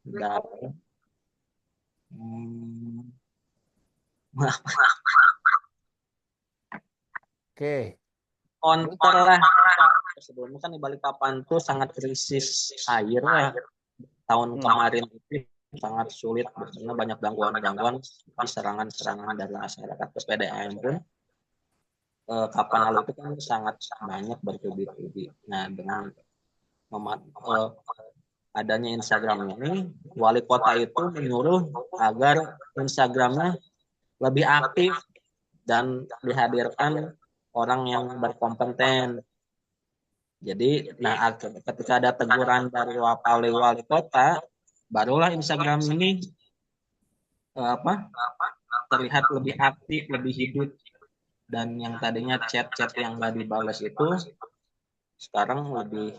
dari hmm, Oke. counter lah. Sebelumnya kan di Balikpapan tuh sangat krisis air lah. Tahun kemarin itu sangat sulit karena banyak gangguan-gangguan seperti serangan-serangan dari masyarakat PDAM pun kapan lalu itu kan sangat banyak bertubi-tubi. Nah, dengan eh, adanya Instagram ini, wali kota itu menyuruh agar Instagramnya lebih aktif dan dihadirkan orang yang berkompeten. Jadi, nah ketika ada teguran dari wali kota, barulah Instagram ini apa terlihat lebih aktif, lebih hidup, dan yang tadinya chat-chat yang nggak dibalas itu sekarang lebih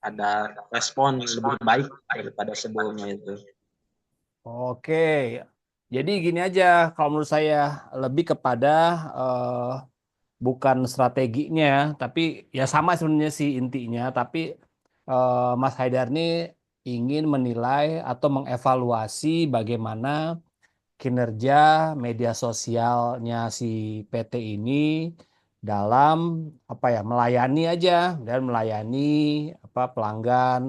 ada respon lebih baik daripada sebelumnya itu. Oke. Jadi gini aja, kalau menurut saya lebih kepada eh, bukan strateginya, tapi ya sama sebenarnya sih intinya. Tapi Mas Haidar ini ingin menilai atau mengevaluasi bagaimana kinerja media sosialnya si PT ini dalam apa ya melayani aja dan melayani apa pelanggan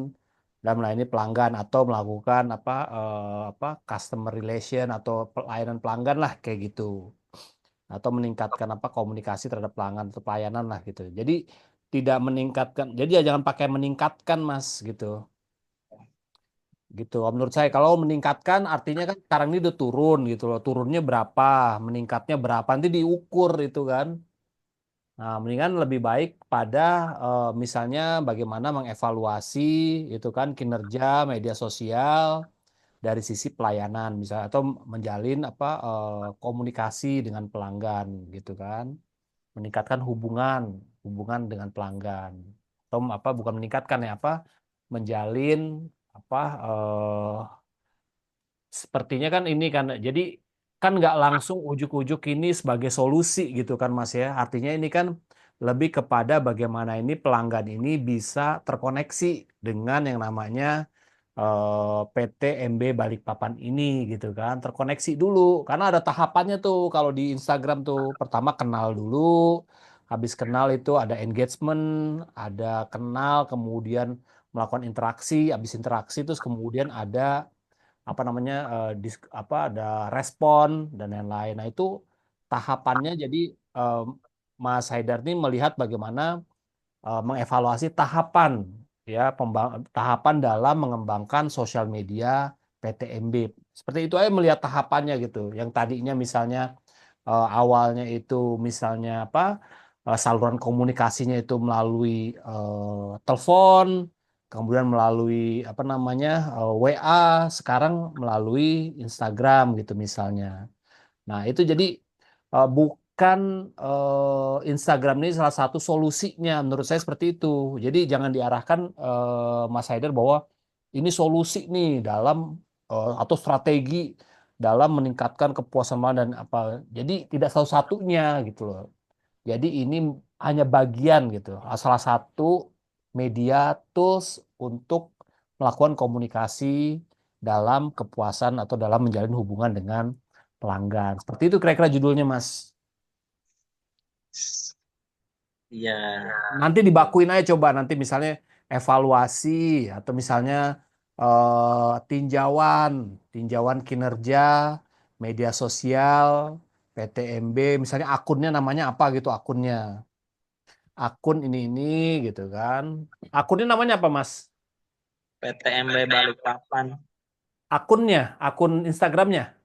dan melayani pelanggan atau melakukan apa customer relation atau pelayanan pelanggan lah kayak gitu atau meningkatkan apa komunikasi terhadap pelanggan atau pelayanan lah gitu. Jadi tidak meningkatkan. Jadi ya jangan pakai meningkatkan Mas gitu. Gitu. Menurut saya kalau meningkatkan artinya kan sekarang ini udah turun gitu loh. Turunnya berapa, meningkatnya berapa nanti diukur itu kan. Nah, mendingan lebih baik pada misalnya bagaimana mengevaluasi itu kan kinerja media sosial dari sisi pelayanan misalnya atau menjalin apa komunikasi dengan pelanggan gitu kan. Meningkatkan hubungan dengan pelanggan. Atau apa bukan meningkatkan ya apa menjalin apa sepertinya kan ini kan jadi kan nggak langsung ujuk-ujuk ini sebagai solusi gitu kan Mas ya. Artinya ini kan lebih kepada bagaimana ini pelanggan ini bisa terkoneksi dengan yang namanya PT MB Balikpapan ini gitu kan. Terkoneksi dulu karena ada tahapannya tuh kalau di Instagram tuh. Pertama kenal dulu, habis kenal itu ada engagement, ada kenal kemudian melakukan interaksi, habis interaksi terus kemudian ada apa namanya apa ada respon dan lain-lain. Nah itu tahapannya jadi eh, Mas Haidar ini melihat bagaimana mengevaluasi tahapan ya tahapan dalam mengembangkan sosial media PTMB. Seperti itu aja melihat tahapannya gitu. Yang tadinya misalnya awalnya itu misalnya apa saluran komunikasinya itu melalui telepon, kemudian melalui apa namanya WA, sekarang melalui Instagram gitu misalnya. Nah, itu jadi bukan Instagram ini salah satu solusinya menurut saya seperti itu. Jadi jangan diarahkan Mas Haider bahwa ini solusi nih dalam atau strategi dalam meningkatkan kepuasan pelanggan dan apa. Jadi tidak salah satunya gitu loh. Jadi ini hanya bagian gitu, salah satu media tools untuk melakukan komunikasi dalam kepuasan atau dalam menjalin hubungan dengan pelanggan. Seperti itu kira-kira judulnya, Mas. Iya, Nanti dibakuin aja coba nanti misalnya evaluasi atau misalnya tinjauan, tinjauan kinerja media sosial PTMB, misalnya akunnya namanya apa gitu akunnya. Akun ini gitu kan. Akunnya namanya apa, Mas? PTMB Balikpapan. Akunnya, akun Instagramnya.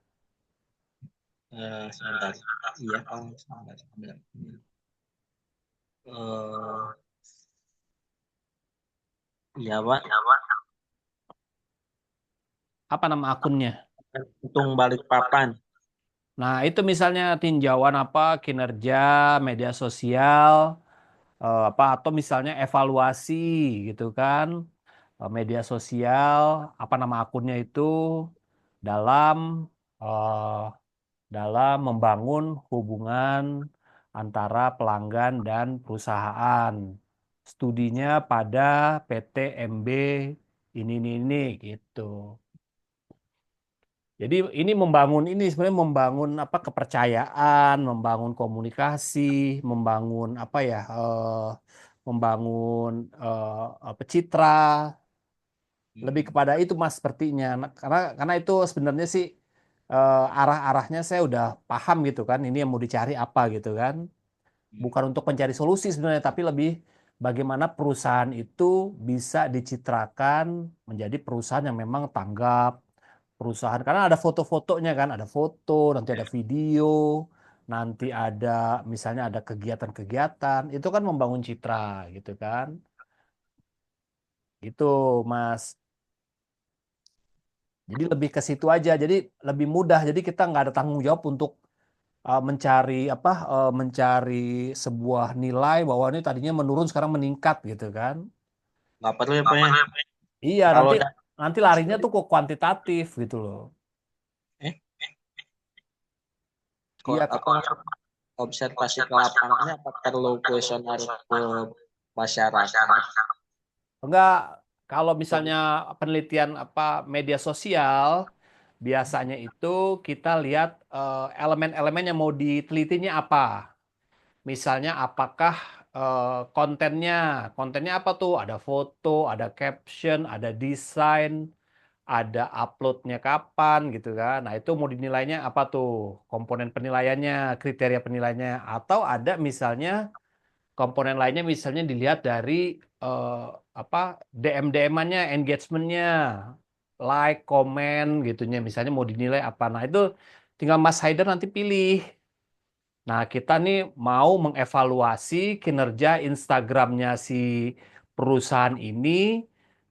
Sebentar. Iya, Kang. Sebentar. Eh, iya, Pak. Apa nama akunnya? Untung Balikpapan. Nah, itu misalnya tinjauan apa kinerja media sosial apa atau misalnya evaluasi gitu kan media sosial apa nama akunnya itu dalam eh, dalam membangun hubungan antara pelanggan dan perusahaan. Studinya pada PT MB ini gitu. Jadi ini membangun ini sebenarnya membangun apa kepercayaan, membangun komunikasi, membangun apa ya, membangun apa citra, lebih Hmm. kepada itu Mas sepertinya. Nah, karena itu sebenarnya sih arah-arahnya saya udah paham gitu kan. Ini yang mau dicari apa gitu kan. Bukan untuk mencari solusi sebenarnya, tapi lebih bagaimana perusahaan itu bisa dicitrakan menjadi perusahaan yang memang tanggap, perusahaan karena ada foto-fotonya kan, ada foto, nanti ada video, nanti ada misalnya ada kegiatan-kegiatan, itu kan membangun citra gitu kan. Gitu, Mas. Jadi lebih ke situ aja. Jadi lebih mudah. Jadi kita nggak ada tanggung jawab untuk mencari apa mencari sebuah nilai bahwa ini tadinya menurun sekarang meningkat gitu kan. Nggak perlu ya Pak ya. Iya, Kalau nanti udah nanti larinya tuh ke kuantitatif gitu loh. eh kok Iya, apa observasi ke lapangannya apa perlu kuesioner ke masyarakat? enggak, kalau misalnya penelitian apa media sosial, biasanya itu kita lihat elemen-elemen yang mau ditelitinya apa. Misalnya apakah kontennya, kontennya apa tuh? Ada foto, ada caption, ada desain, ada uploadnya kapan gitu kan. Nah itu mau dinilainya apa tuh? Komponen penilaiannya, kriteria penilaiannya. Atau ada misalnya komponen lainnya misalnya dilihat dari eh, apa DM-DM-annya, engagement-nya, like, komen gitunya. Misalnya mau dinilai apa. Nah itu tinggal Mas Haider nanti pilih. Nah, kita nih mau mengevaluasi kinerja Instagramnya si perusahaan ini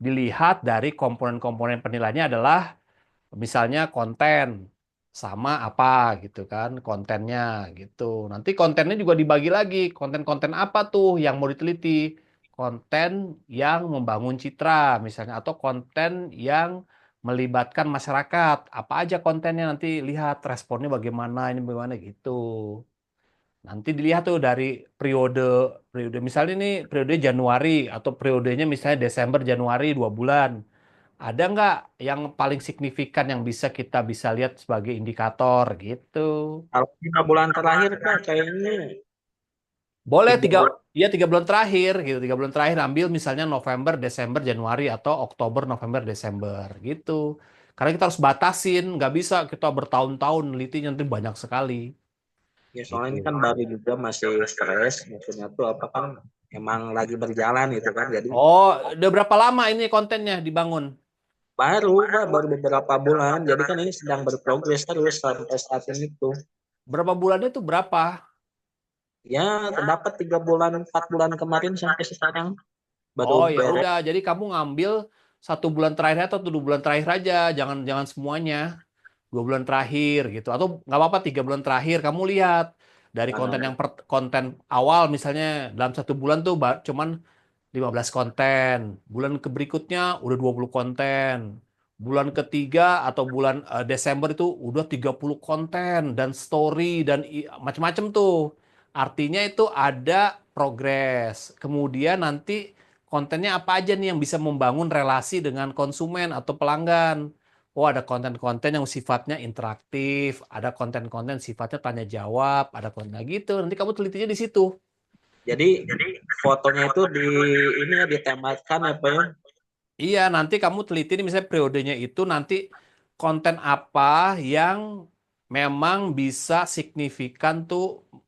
dilihat dari komponen-komponen penilaiannya adalah misalnya konten sama apa gitu kan kontennya gitu. Nanti kontennya juga dibagi lagi. Konten-konten apa tuh yang mau diteliti? Konten yang membangun citra misalnya atau konten yang melibatkan masyarakat. Apa aja kontennya nanti lihat responnya bagaimana ini bagaimana gitu. Nanti dilihat tuh dari periode periode misalnya ini periode Januari atau periodenya misalnya Desember Januari 2 bulan. Ada nggak yang paling signifikan yang bisa lihat sebagai indikator gitu? Kalau 3 bulan terakhir Pak kayaknya Boleh tiga bulan. ya 3 bulan terakhir gitu. 3 bulan terakhir ambil misalnya November, Desember, Januari atau Oktober, November, Desember gitu. Karena kita harus batasin, nggak bisa kita bertahun-tahun nelitinya nanti banyak sekali Ya soalnya ini gitu. kan baru juga masih stres, maksudnya tuh apa kan emang lagi berjalan gitu kan. Jadi Oh, udah berapa lama ini kontennya dibangun? baru Pak, baru beberapa bulan. Jadi kan ini sedang berprogres terus sampai saat ini tuh. Berapa bulannya tuh berapa? Ya terdapat 3 bulan 4 bulan kemarin sampai sekarang baru Oh ya beres. udah, jadi kamu ngambil 1 bulan terakhir atau 2 bulan terakhir aja, jangan jangan semuanya. 2 bulan terakhir gitu, atau nggak apa-apa 3 bulan terakhir kamu lihat dari konten Nah, yang konten awal misalnya dalam 1 bulan tuh cuman 15 konten, bulan ke berikutnya udah 20 konten, bulan ketiga atau bulan Desember itu udah 30 konten dan story dan macam-macam tuh. Artinya itu ada progres. Kemudian nanti kontennya apa aja nih yang bisa membangun relasi dengan konsumen atau pelanggan. Oh, ada konten-konten yang sifatnya interaktif, ada konten-konten sifatnya tanya jawab, ada konten gitu. Nanti kamu telitinya di situ. jadi fotonya itu di ini ya ditemakan apa ya? Iya, nanti kamu teliti nih misalnya periodenya itu nanti konten apa yang memang bisa signifikan tuh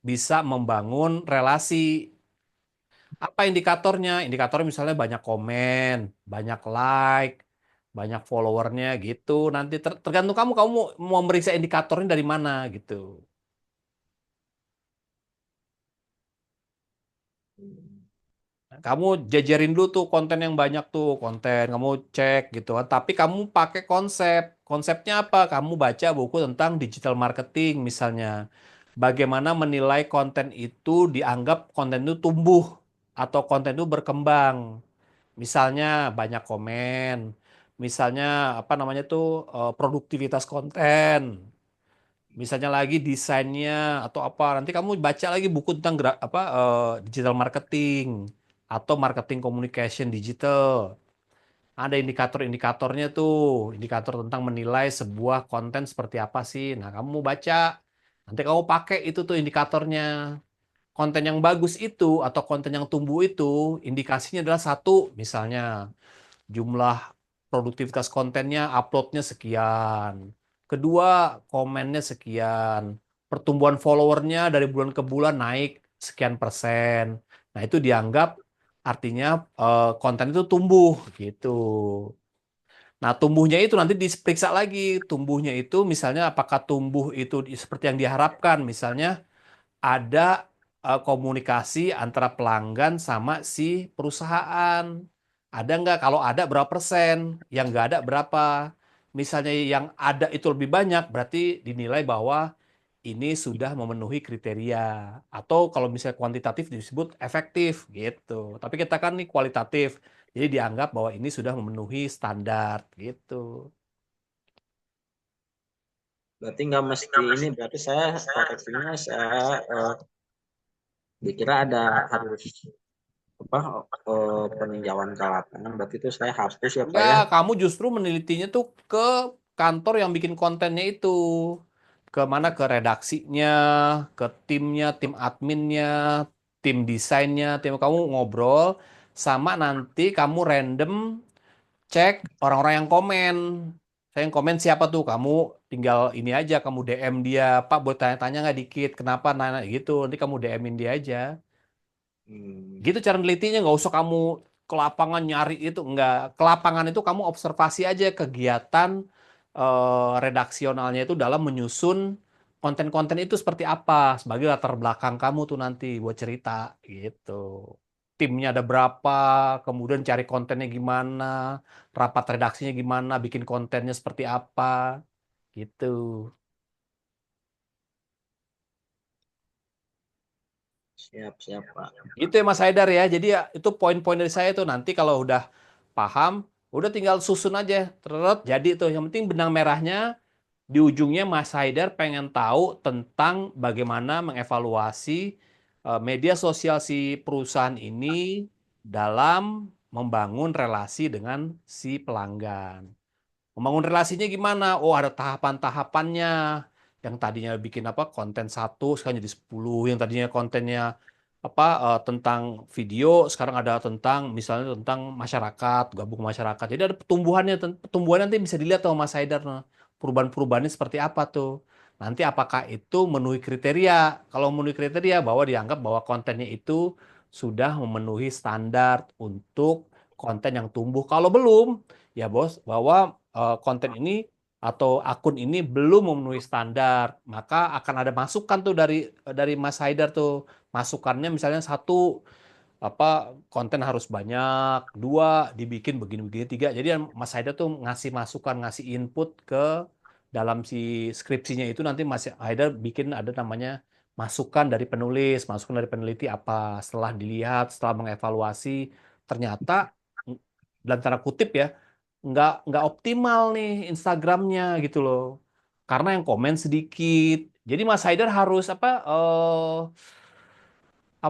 bisa membangun relasi. Apa indikatornya? Indikatornya misalnya banyak komen, banyak like, banyak followernya gitu. Nanti tergantung kamu mau meriksa indikatornya dari mana gitu. Kamu jajarin dulu tuh konten yang banyak tuh, konten kamu cek gitu kan. Tapi kamu pakai konsep. Konsepnya apa? Kamu baca buku tentang digital marketing misalnya. Bagaimana menilai konten itu dianggap konten itu tumbuh atau konten itu berkembang. Misalnya banyak komen. Misalnya apa namanya tuh produktivitas konten. Misalnya lagi desainnya atau apa. Nanti kamu baca lagi buku tentang apa digital marketing atau marketing communication digital. Ada indikator-indikatornya tuh, indikator tentang menilai sebuah konten seperti apa sih. Nah, kamu baca, nanti kamu pakai itu tuh indikatornya. Konten yang bagus itu atau konten yang tumbuh itu indikasinya adalah satu, misalnya jumlah produktivitas kontennya, uploadnya sekian. Kedua, komennya sekian. Pertumbuhan followernya dari bulan ke bulan naik sekian persen. Nah, itu dianggap artinya konten itu tumbuh gitu. Nah, tumbuhnya itu nanti diperiksa lagi. Tumbuhnya itu misalnya apakah tumbuh itu seperti yang diharapkan. Misalnya ada komunikasi antara pelanggan sama si perusahaan. Ada nggak? Kalau ada berapa persen? Yang nggak ada berapa? Misalnya yang ada itu lebih banyak, berarti dinilai bahwa ini sudah memenuhi kriteria. Atau kalau misalnya kuantitatif disebut efektif gitu. Tapi kita kan nih kualitatif. Jadi dianggap bahwa ini sudah memenuhi standar gitu. Berarti nggak mesti ini, berarti saya koreksinya saya dikira ada harus apa peninjauan ke lapangan, berarti itu saya hapus ya Pak Enggak, ya. kamu justru menelitinya tuh ke kantor yang bikin kontennya itu. Ke mana? Ke redaksinya, ke timnya, tim adminnya, tim desainnya, tim kamu ngobrol, sama nanti kamu random cek orang-orang yang komen. Saya yang komen siapa tuh? Kamu tinggal ini aja, kamu DM dia, Pak, boleh tanya-tanya nggak dikit? Kenapa nanya gitu? Nanti kamu DM-in dia aja. Hmm. Gitu cara nelitinya, nggak usah kamu ke lapangan nyari itu, nggak. Ke lapangan itu kamu observasi aja kegiatan redaksionalnya itu dalam menyusun konten-konten itu seperti apa sebagai latar belakang kamu tuh nanti buat cerita gitu. Timnya ada berapa, kemudian cari kontennya gimana, rapat redaksinya gimana, bikin kontennya seperti apa gitu. Siap siap Pak. Itu ya Mas Haidar ya. Jadi ya itu poin-poin dari saya tuh nanti kalau udah paham, udah tinggal susun aja. Terus jadi tuh yang penting benang merahnya di ujungnya Mas Haidar pengen tahu tentang bagaimana mengevaluasi media sosial si perusahaan ini dalam membangun relasi dengan si pelanggan. Membangun relasinya gimana? Oh, ada tahapan-tahapannya. Yang tadinya bikin apa konten satu, sekarang jadi 10. Yang tadinya kontennya apa tentang video, sekarang ada tentang misalnya tentang masyarakat, gabung masyarakat. Jadi ada pertumbuhannya, pertumbuhan nanti bisa dilihat tuh Mas Haidar. Nah, perubahan-perubahannya seperti apa tuh? Nanti apakah itu memenuhi kriteria? Kalau memenuhi kriteria, bahwa dianggap bahwa kontennya itu sudah memenuhi standar untuk konten yang tumbuh. Kalau belum, ya bos, bahwa konten ini atau akun ini belum memenuhi standar, maka akan ada masukan tuh dari Mas Haidar tuh. Masukannya misalnya satu, apa konten harus banyak, dua dibikin begini-begini, tiga. Jadi Mas Haidar tuh ngasih masukan, ngasih input ke dalam si skripsinya itu nanti Mas Haidar bikin ada namanya masukan dari penulis, masukan dari peneliti apa setelah dilihat, setelah mengevaluasi ternyata dalam tanda kutip ya nggak optimal nih Instagramnya gitu loh karena yang komen sedikit. Jadi Mas Haidar harus apa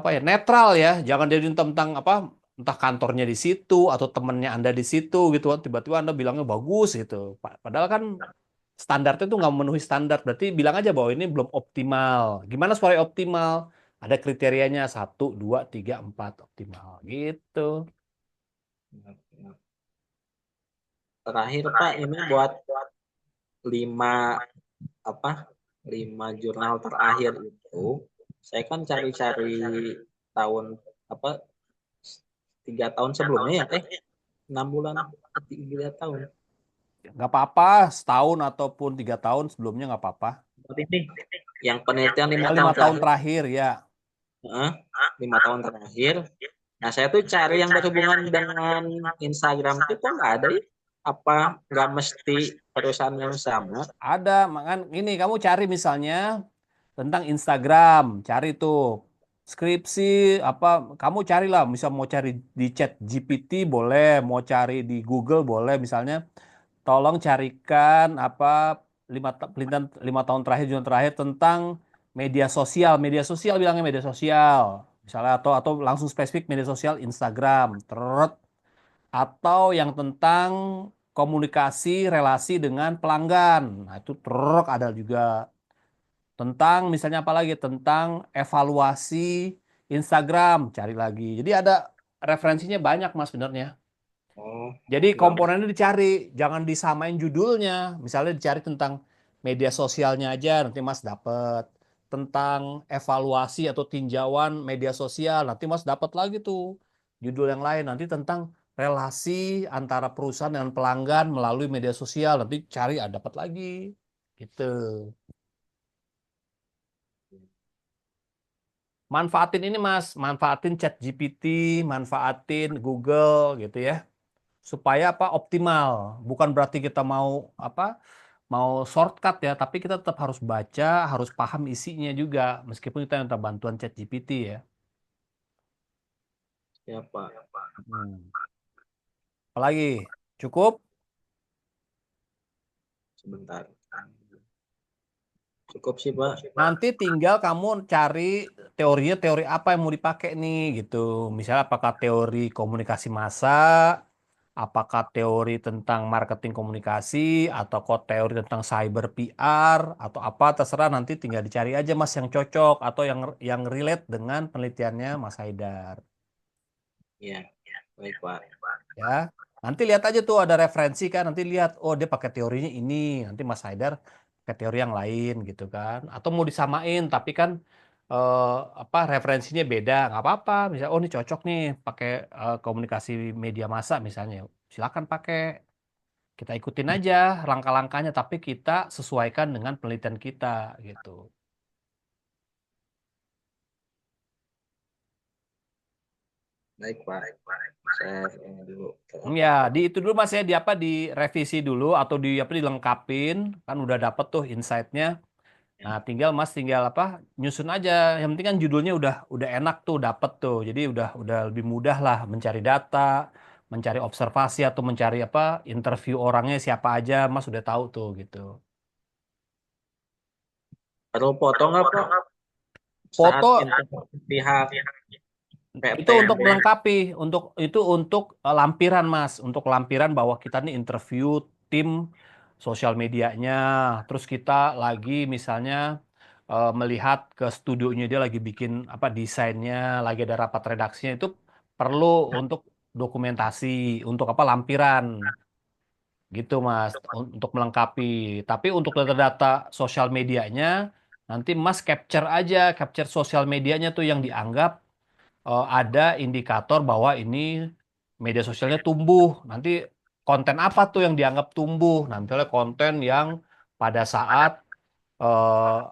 ya netral ya, jangan jadi tentang apa entah kantornya di situ atau temennya Anda di situ gitu kan tiba-tiba Anda bilangnya bagus gitu. Padahal kan standarnya itu nggak memenuhi standar, berarti bilang aja bahwa ini belum optimal. Gimana supaya optimal? Ada kriterianya satu, dua, tiga, empat optimal gitu. Terakhir Pak, ini buat 5 apa 5 jurnal terakhir itu saya kan cari-cari tahun apa 3 tahun sebelumnya ya 6 bulan 3 tahun. Nggak apa-apa, setahun ataupun 3 tahun sebelumnya nggak apa-apa. Berarti ini yang penelitian lima Oh, tahun 5 tahun terakhir. terakhir ya. Heeh, 5 tahun terakhir. Nah saya tuh cari yang berhubungan dengan Instagram itu kok nggak ada ya? Apa nggak mesti perusahaan yang sama? Ada, makan ini kamu cari misalnya tentang Instagram, cari tuh skripsi apa kamu carilah, misal mau cari di chat GPT boleh, mau cari di Google boleh misalnya. Tolong carikan apa pelintahan 5 tahun terakhir, tahun terakhir tentang media sosial bilangnya media sosial misalnya atau langsung spesifik media sosial Instagram terus atau yang tentang komunikasi relasi dengan pelanggan. Nah, itu truk ada juga. Tentang misalnya apa lagi? Tentang evaluasi Instagram, cari lagi. Jadi ada referensinya banyak Mas sebenarnya. Oh, Jadi nggak. komponennya dicari, jangan disamain judulnya. Misalnya dicari tentang media sosialnya aja, nanti Mas dapet. Tentang evaluasi atau tinjauan media sosial, nanti Mas dapat lagi tuh judul yang lain. Nanti tentang relasi antara perusahaan dengan pelanggan melalui media sosial, nanti cari dapat lagi. Gitu. Manfaatin ini Mas, manfaatin ChatGPT, manfaatin Google gitu ya. Supaya apa optimal. Bukan berarti kita mau apa mau shortcut ya, tapi kita tetap harus baca, harus paham isinya juga meskipun kita minta bantuan ChatGPT ya. Siapa? Hmm. Apalagi? Cukup? Sebentar. Cukup sih, Pak. Nanti tinggal kamu cari teorinya teori apa yang mau dipakai nih gitu. Misalnya apakah teori komunikasi massa, apakah teori tentang marketing komunikasi, atau kok teori tentang cyber PR, atau apa terserah nanti tinggal dicari aja Mas yang cocok atau yang relate dengan penelitiannya Mas Haidar. Ya, baik, Pak. Ya. Nanti lihat aja tuh ada referensi kan, nanti lihat oh dia pakai teorinya ini, nanti Mas Haidar pakai teori yang lain gitu kan. Atau mau disamain tapi kan eh, apa referensinya beda, nggak apa-apa. Misalnya oh ini cocok nih pakai komunikasi media massa misalnya. Silakan pakai. Kita ikutin aja langkah-langkahnya tapi kita sesuaikan dengan penelitian kita gitu. Baik, Pak. Saya ini dulu. Ya, di itu dulu Mas ya, di apa direvisi dulu atau di apa dilengkapin, kan udah dapet tuh insight-nya. Nah, tinggal Mas tinggal apa? Nyusun aja. Yang penting kan judulnya udah enak tuh, dapet tuh. Jadi udah lebih mudah lah mencari data, mencari observasi atau mencari apa? Interview orangnya siapa aja, Mas udah tahu tuh gitu. Perlu foto nggak, Pak? Saat Foto interview pihak PT itu yang untuk melengkapi, untuk lampiran Mas, untuk lampiran bahwa kita nih interview tim sosial medianya, terus kita lagi misalnya melihat ke studionya dia lagi bikin apa desainnya, lagi ada rapat redaksinya itu perlu untuk dokumentasi, untuk apa lampiran gitu Mas, untuk melengkapi. Tapi untuk data-data sosial medianya nanti Mas capture aja, capture sosial medianya tuh yang dianggap ada indikator bahwa ini media sosialnya tumbuh. Nanti konten apa tuh yang dianggap tumbuh? Nanti oleh konten yang pada saat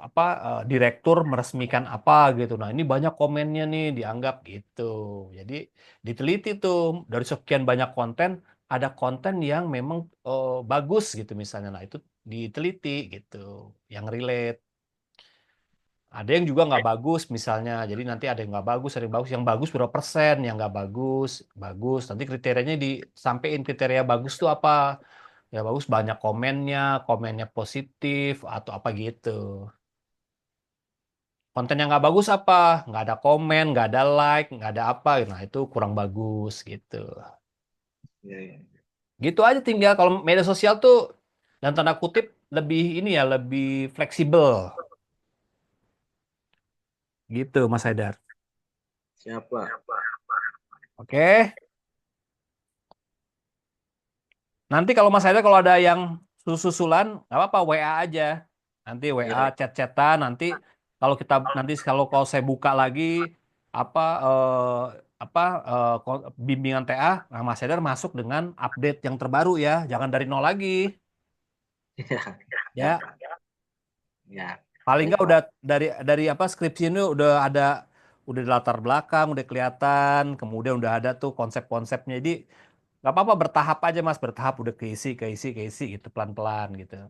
apa direktur meresmikan apa gitu. Nah, ini banyak komennya nih dianggap gitu. Jadi diteliti tuh dari sekian banyak konten ada konten yang memang bagus gitu misalnya. Nah, itu diteliti gitu, yang relate. Ada yang juga nggak bagus misalnya. Jadi nanti ada yang nggak bagus, ada yang bagus. Yang bagus berapa persen, yang nggak bagus, bagus. Nanti kriterianya disampaikan kriteria bagus tuh apa? Ya bagus banyak komennya, komennya positif atau apa gitu. Konten yang nggak bagus apa? Nggak ada komen, nggak ada like, nggak ada apa. Nah itu kurang bagus gitu. ya, ya. Gitu aja tinggal kalau media sosial tuh dan tanda kutip lebih ini ya lebih fleksibel gitu Mas Haidar. Siapa? Oke. Nanti kalau Mas Haidar kalau ada yang susulan nggak apa-apa WA aja. Nanti WA Ya, chat-chatan nanti kalau saya buka lagi apa bimbingan TA, nah Mas Haidar masuk dengan update yang terbaru ya, jangan dari nol lagi. ya, Ya, ya. paling Baik, nggak Pak. udah dari apa skripsi ini udah latar belakang, udah kelihatan, kemudian udah ada tuh konsep-konsepnya. Jadi nggak apa-apa bertahap aja Mas, bertahap udah keisi, keisi, keisi gitu pelan-pelan gitu.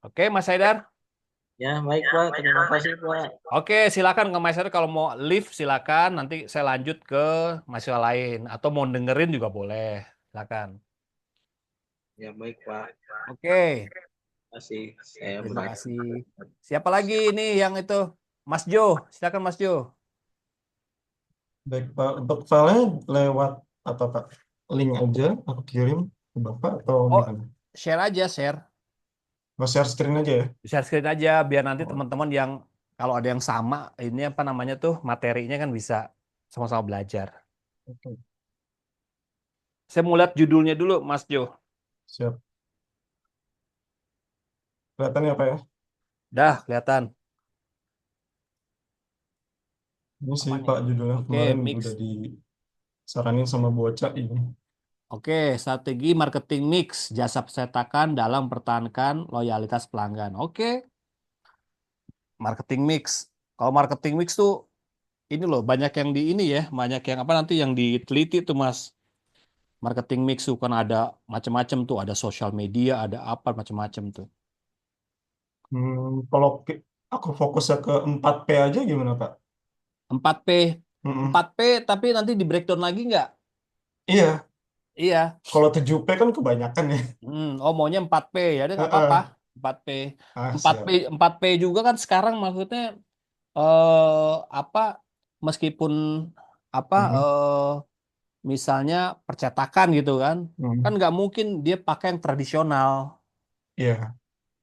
Oke, Mas Haidar. Ya, baik, Pak. Terima kasih, Pak. Oke, silakan ke Mas Haidar kalau mau live silakan. Nanti saya lanjut ke mahasiswa lain atau mau dengerin juga boleh. Silakan. Ya, baik, Pak. Oke, Terima kasih. Saya terima berakhir. kasih. Siapa lagi ini yang itu? Mas Jo, silakan Mas Jo. Baik, Pak. Untuk filenya lewat apa, Pak? Link aja aku kirim ke Bapak atau Oh, gimana? share aja, share. Mau share screen aja ya? Share screen aja biar nanti Oh, teman-teman yang kalau ada yang sama ini apa namanya tuh materinya kan bisa sama-sama belajar. oke. Saya mau lihat judulnya dulu, Mas Jo. Siap. Kelihatan ya, Pak ya? Dah, kelihatan. Ini Apa sih, nih? Pak, judulnya Oke, kemarin mix. udah disaranin sama Bocah ini. Oke, strategi marketing mix, jasa percetakan dalam mempertahankan loyalitas pelanggan. Oke, marketing mix. Kalau marketing mix tuh ini loh, banyak yang di ini ya, banyak yang apa nanti yang diteliti tuh Mas. Marketing mix tuh kan ada macam-macam tuh, ada sosial media, ada apa macam-macam tuh. Kalau aku fokusnya ke 4P aja gimana, Pak? 4P, Mm-mm. 4P tapi nanti di breakdown lagi nggak? Iya, Iya. kalau 7P kan kebanyakan ya. Oh maunya 4P ya, udah nggak apa-apa. Heeh. 4P. Ah, 4P siap. 4P juga kan sekarang maksudnya apa meskipun apa Mm-mm. misalnya percetakan gitu kan Mm. nggak mungkin dia pakai yang tradisional, Iya,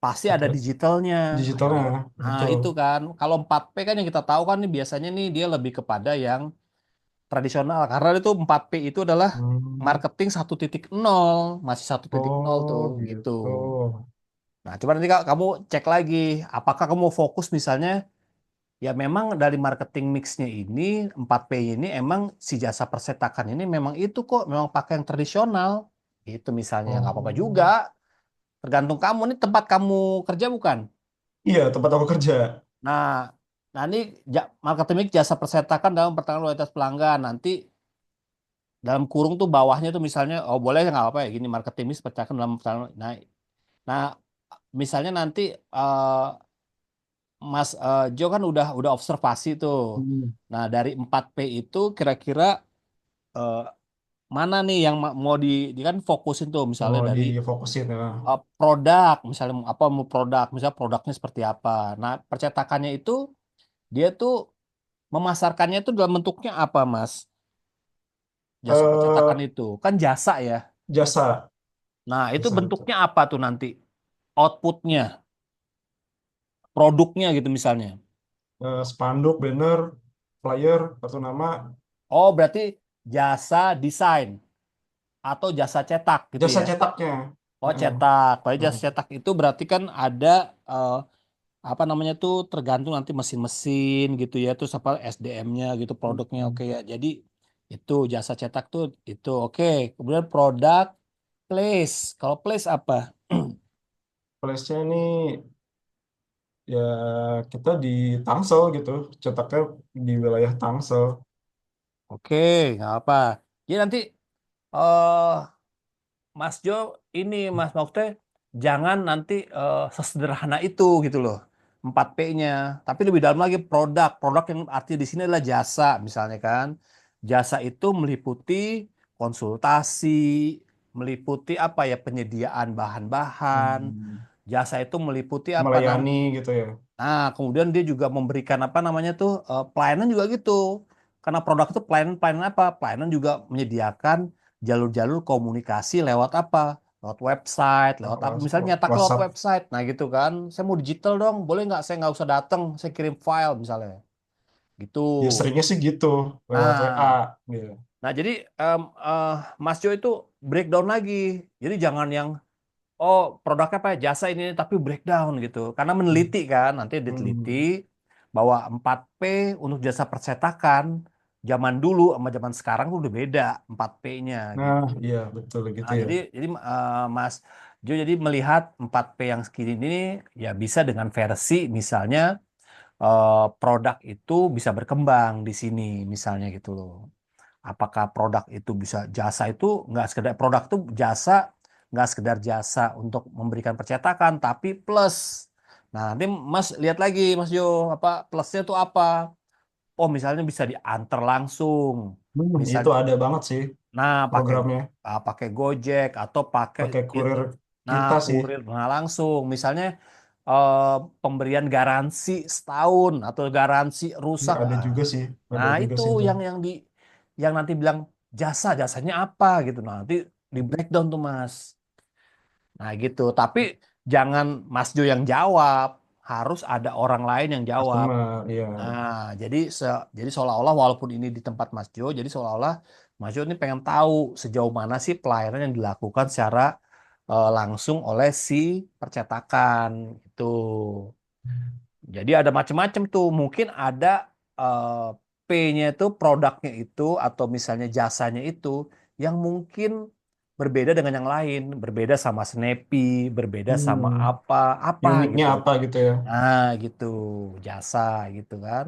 pasti ada pakai digitalnya. digitalnya, Nah betul. itu kan kalau 4P kan yang kita tahu kan nih biasanya nih dia lebih kepada yang tradisional karena itu 4P itu adalah Hmm. marketing 1.0, masih 1.0 tuh Oh, gitu. gitu. Nah, coba nanti kamu cek lagi, apakah kamu fokus misalnya, ya memang dari marketing mix-nya ini, 4P ini emang si jasa persetakan ini memang itu kok, memang pakai yang tradisional. Itu misalnya, nggak apa-apa juga. Oh, Tergantung kamu, ini tempat kamu kerja bukan? iya, tempat aku kerja. Nah, nah ini marketing mix jasa persetakan dalam pertahanan loyalitas pelanggan. Nanti dalam kurung tuh bawahnya tuh misalnya, oh boleh nggak apa-apa ya, gini marketing mix persetakan dalam pertahanan. Nah, misalnya nanti Mas Jo kan udah observasi tuh. Hmm. Nah, dari 4P itu kira-kira eh, mana nih yang mau di kan fokusin tuh misalnya Mau dari difokusin ya. produk, misalnya apa mau produk, misalnya produknya seperti apa. Nah, percetakannya itu dia tuh memasarkannya itu dalam bentuknya apa, Mas? Jasa percetakan Eh, itu kan jasa ya. jasa, Nah, itu jasa betul. bentuknya apa tuh nanti? Outputnya, produknya gitu misalnya. Spanduk, banner, flyer, kartu nama, Oh, berarti jasa desain atau jasa cetak gitu jasa ya. cetaknya. Oh, Heeh. cetak. Kalau Heeh. jasa cetak itu berarti kan ada eh, apa namanya tuh tergantung nanti mesin-mesin gitu ya, terus apa SDM-nya gitu, produknya Hmm. oke ya. Jadi itu jasa cetak tuh itu oke. Kemudian produk place. Kalau place apa? Place-nya ini ya kita di Tangsel gitu, cetaknya di wilayah Tangsel. Oke, nggak apa. Jadi nanti eh Mas Jo ini Mas Maukte jangan nanti sesederhana itu gitu loh. 4P-nya. Tapi lebih dalam lagi produk. Produk yang arti di sini adalah jasa misalnya kan. Jasa itu meliputi konsultasi, meliputi apa ya penyediaan bahan-bahan. Hmm. Jasa itu meliputi apa Melayani gitu ya. Nah, kemudian dia juga memberikan apa namanya tuh pelayanan juga gitu. Karena produk itu pelayanan apa? Pelayanan juga menyediakan jalur-jalur komunikasi lewat apa? Lewat website, lewat apa? Misalnya nyetak lewat WhatsApp. website. Nah, gitu kan. Saya mau digital dong, boleh nggak? Saya nggak usah datang, saya kirim file misalnya. Gitu. Ya seringnya sih gitu, lewat WA. Nah, Gitu. jadi em, eh, Mas Jo itu breakdown lagi. Jadi jangan yang oh produknya apa ya jasa ini tapi breakdown gitu karena meneliti kan nanti diteliti Hmm. bahwa 4P untuk jasa percetakan zaman dulu sama zaman sekarang tuh udah beda 4P-nya Nah, gitu. iya betul gitu Nah, ya. jadi Mas Jo jadi melihat 4P yang segini ini ya bisa dengan versi misalnya produk itu bisa berkembang di sini misalnya gitu loh. Apakah produk itu bisa jasa itu nggak sekedar produk itu jasa nggak sekedar jasa untuk memberikan percetakan tapi plus. Nah nanti Mas lihat lagi Mas Jo apa plusnya itu apa? Oh misalnya bisa diantar langsung, Itu misalnya ada banget sih nah pakai programnya. pakai Gojek atau pakai Pakai kurir nah kita sih. kurir nah langsung misalnya pemberian garansi setahun atau garansi Iya, rusak. ada juga sih, ada Nah, juga itu sih itu. yang nanti bilang jasanya apa gitu. Nah, nanti di breakdown tuh Mas. Nah, gitu. Tapi jangan Mas Jo yang jawab, harus ada orang lain yang jawab. Customer, iya. Nah, jadi seolah-olah walaupun ini di tempat Mas Jo, jadi seolah-olah Mas Jo ini pengen tahu sejauh mana sih pelayanan yang dilakukan secara langsung oleh si percetakan itu. Jadi ada macam-macam tuh. Mungkin ada P-nya itu produknya itu atau misalnya jasanya itu yang mungkin berbeda dengan yang lain, berbeda sama Snappy, berbeda sama Hmm, apa uniknya gitu. apa gitu ya? Nah, gitu. Jasa gitu kan.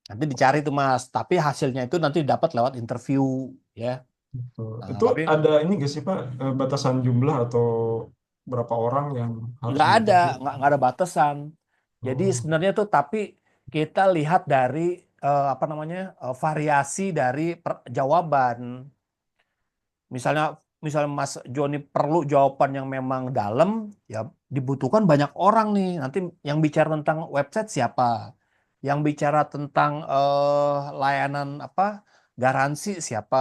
Nanti dicari tuh Mas, tapi hasilnya itu nanti dapat lewat interview ya. Gitu. Nah, Itu tapi ada ini gak sih Pak, batasan jumlah atau berapa orang yang harus nggak ada, diinterview? nggak ada batasan. Jadi Oh, sebenarnya tuh tapi kita lihat dari apa namanya variasi dari jawaban. Misalnya misalnya Mas Joni perlu jawaban yang memang dalam, ya dibutuhkan banyak orang nih. Nanti yang bicara tentang website siapa? Yang bicara tentang layanan apa garansi siapa?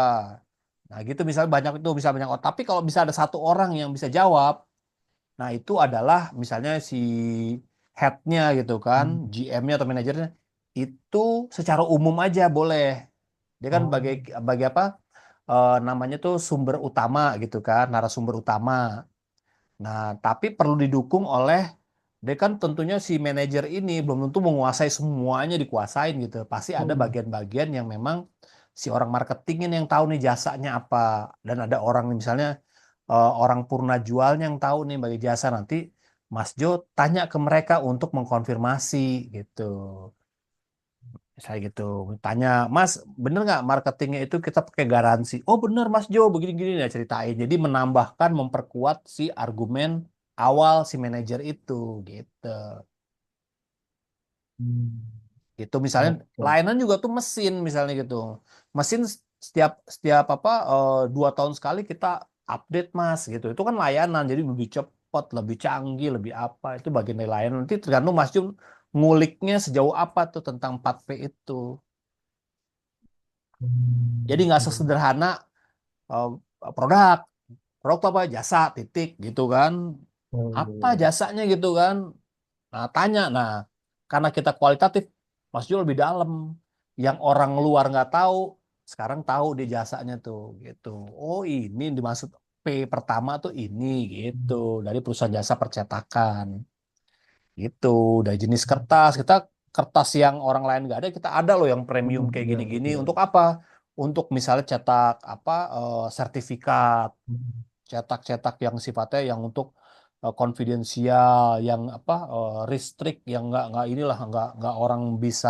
Nah gitu misalnya banyak itu bisa banyak orang. Tapi kalau bisa ada satu orang yang bisa jawab, nah itu adalah misalnya si head-nya gitu kan, hmm. GM-nya atau manajernya itu secara umum aja boleh. Dia kan Oh, bagi apa? Namanya tuh sumber utama gitu kan, narasumber utama. Nah, tapi perlu didukung oleh dia kan tentunya si manajer ini belum tentu menguasai semuanya dikuasain gitu. Pasti ada hmm. bagian-bagian yang memang si orang marketingin yang tahu nih jasanya apa. Dan ada orang nih misalnya orang purna jualnya yang tahu nih bagi jasa nanti Mas Jo tanya ke mereka untuk mengkonfirmasi gitu. Saya gitu tanya, Mas, bener nggak marketingnya itu kita pakai garansi? Oh bener Mas Jo, begini-gini ya ceritain. Jadi menambahkan, memperkuat si argumen awal si manajer itu gitu. Hmm. Gitu misalnya Oke. layanan juga tuh mesin misalnya gitu. Mesin setiap setiap apa 2 tahun sekali kita update Mas gitu. Itu kan layanan jadi lebih cepat, lebih canggih, lebih apa itu bagian dari layanan. Nanti tergantung Mas Jo nguliknya sejauh apa tuh tentang 4P itu. Jadi nggak Iya. sesederhana eh, produk produk tuh apa jasa titik gitu kan Oh, apa iya. jasanya gitu kan nah tanya nah karena kita kualitatif Mas Jul lebih dalam yang orang luar nggak tahu sekarang tahu di jasanya tuh gitu oh ini dimaksud P pertama tuh ini gitu dari perusahaan jasa percetakan gitu dari jenis kertas kita kertas yang orang lain nggak ada kita ada loh yang premium kayak Iya, gini-gini betul. untuk apa untuk misalnya cetak apa sertifikat cetak-cetak yang sifatnya yang untuk konfidensial, yang apa restrict, yang nggak inilah nggak orang bisa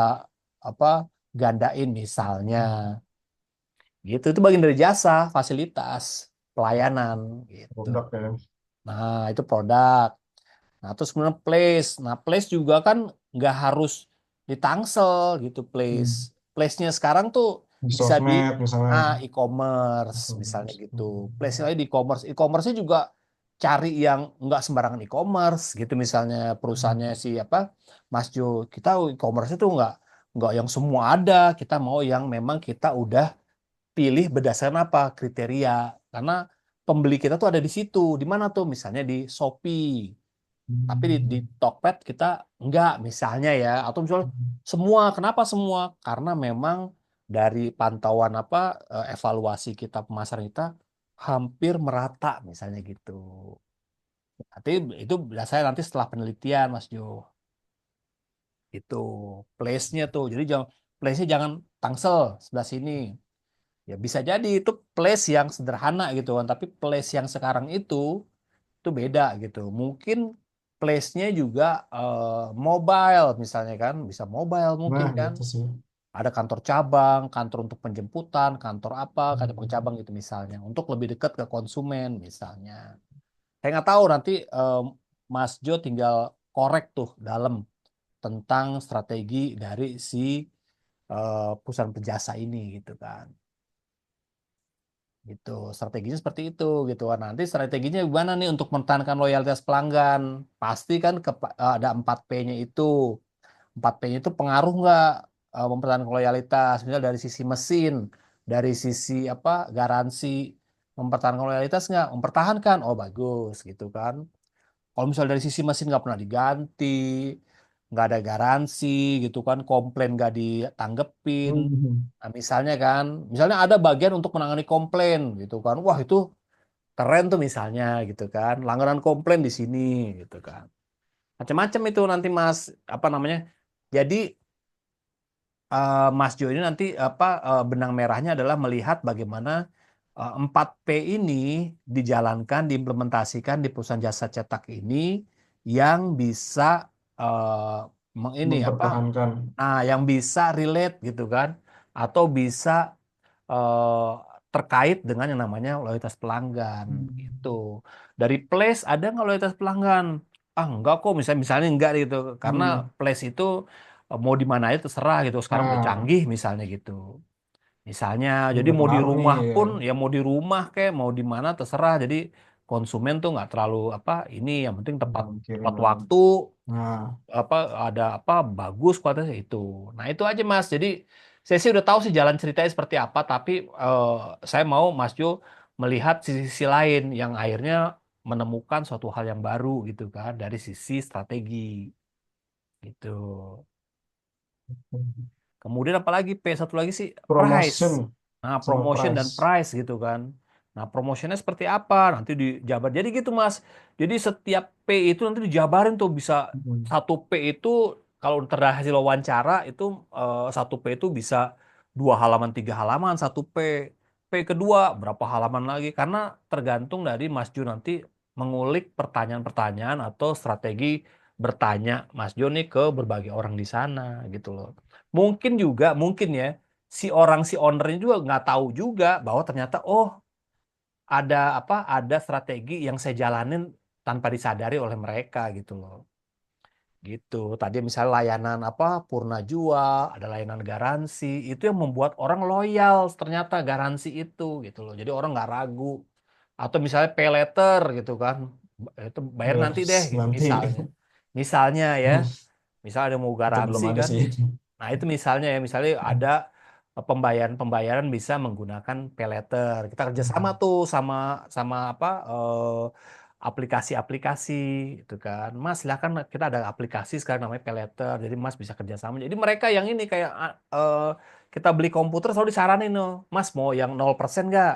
apa gandain misalnya, gitu itu bagian dari jasa, fasilitas, pelayanan, gitu. Produk ya. Nah itu produk. Nah terus kemudian place. Nah place juga kan nggak harus di Tangsel gitu place. Hmm. Place-nya sekarang tuh Di bisa di sosmed misalnya. e-commerce misalnya E-commerce. gitu. Place-nya lagi di e-commerce. E-commerce-nya juga cari yang nggak sembarangan e-commerce gitu misalnya perusahaannya si apa Mas Jo. Kita e-commerce itu nggak yang semua ada. Kita mau yang memang kita udah pilih berdasarkan apa kriteria. Karena pembeli kita tuh ada di situ. Di mana tuh? Misalnya di Shopee. Tapi di Hmm. Tokped kita enggak misalnya ya atau misalnya semua kenapa semua karena memang dari pantauan apa evaluasi kita pemasaran kita hampir merata misalnya gitu. Nanti itu biasanya nanti setelah penelitian Mas Jo itu place-nya tuh jadi jangan place-nya jangan Tangsel sebelah sini ya bisa jadi itu place yang sederhana gitu kan tapi place yang sekarang itu beda gitu. Mungkin place-nya juga mobile misalnya kan, bisa mobile mungkin Nah, kan. gitu sih. Ada kantor cabang, kantor untuk penjemputan, kantor apa, kantor Hmm. cabang gitu misalnya. Untuk lebih dekat ke konsumen misalnya. Saya nggak tahu nanti Mas Jo tinggal korek tuh dalam tentang strategi dari si perusahaan penjasa ini gitu kan. Gitu. Strateginya seperti itu gitu. Nanti strateginya gimana nih untuk mempertahankan loyalitas pelanggan? Pasti kan ada 4P-nya itu. 4P-nya itu pengaruh nggak mempertahankan loyalitas? Misalnya dari sisi mesin, dari sisi apa garansi, mempertahankan loyalitas nggak? Mempertahankan, oh bagus gitu kan. Kalau misalnya dari sisi mesin nggak pernah diganti, nggak ada garansi gitu kan, komplain nggak ditanggepin. Hmm. Nah, misalnya ada bagian untuk menangani komplain gitu kan. Wah itu keren tuh misalnya gitu kan. Langganan komplain di sini gitu kan. Macam-macam itu nanti Mas apa namanya. Jadi Mas Jo ini nanti benang merahnya adalah melihat bagaimana 4P ini dijalankan, diimplementasikan di perusahaan jasa cetak ini yang bisa eh, ini apa? Mempertahankan. Nah, yang bisa relate gitu kan, atau bisa eh, terkait dengan yang namanya loyalitas pelanggan gitu. Hmm. Dari Place ada nggak loyalitas pelanggan? Ah, enggak kok, misalnya enggak gitu. Karena Hmm. Place itu mau di mana aja terserah gitu. Sekarang udah Nah, canggih misalnya gitu. Misalnya, ini jadi mau di berpengaruh nih rumah ya. pun ya mau di rumah kayak mau di mana terserah. Jadi konsumen tuh nggak terlalu ini yang penting tepat Dalam tepat kiriman. waktu Nah, apa ada apa bagus kualitasnya itu. Nah, itu aja Mas. Jadi saya sih udah tahu sih jalan ceritanya seperti apa, tapi eh, saya mau Mas Jo melihat sisi lain yang akhirnya menemukan suatu hal yang baru gitu kan dari sisi strategi gitu. Kemudian apalagi satu lagi sih price. promotion Nah, sama promotion dan price. price gitu kan. Nah, promotionnya seperti apa? Nanti dijabar. Jadi gitu, Mas. Jadi setiap P itu nanti dijabarin tuh bisa Hmm. satu P itu kalau terhasil wawancara itu satu P itu bisa 2 halaman, 3 halaman satu P. P kedua berapa halaman lagi? Karena tergantung dari Mas Ju nanti mengulik pertanyaan-pertanyaan atau strategi bertanya Mas Jo nih ke berbagai orang di sana gitu loh. Mungkin ya si ownernya juga nggak tahu juga bahwa ternyata ada strategi yang saya jalanin tanpa disadari oleh mereka gitu loh. Gitu. Tadi misalnya layanan Purna Jua, ada layanan garansi, itu yang membuat orang loyal ternyata garansi itu gitu loh. Jadi orang nggak ragu. Atau misalnya pay later gitu kan. Itu bayar nanti deh Nanti misalnya. Misalnya ya, misalnya ada mau itu belum garansi ada kan. sih. Nah, itu misalnya ada pembayaran-pembayaran bisa menggunakan pay letter. Kita kerjasama tuh sama sama aplikasi-aplikasi itu kan. Mas, silakan kita ada aplikasi sekarang namanya pay letter. Jadi Mas bisa kerjasama. Jadi mereka yang ini kayak kita beli komputer selalu disaranin loh. Mas mau yang 0% nggak?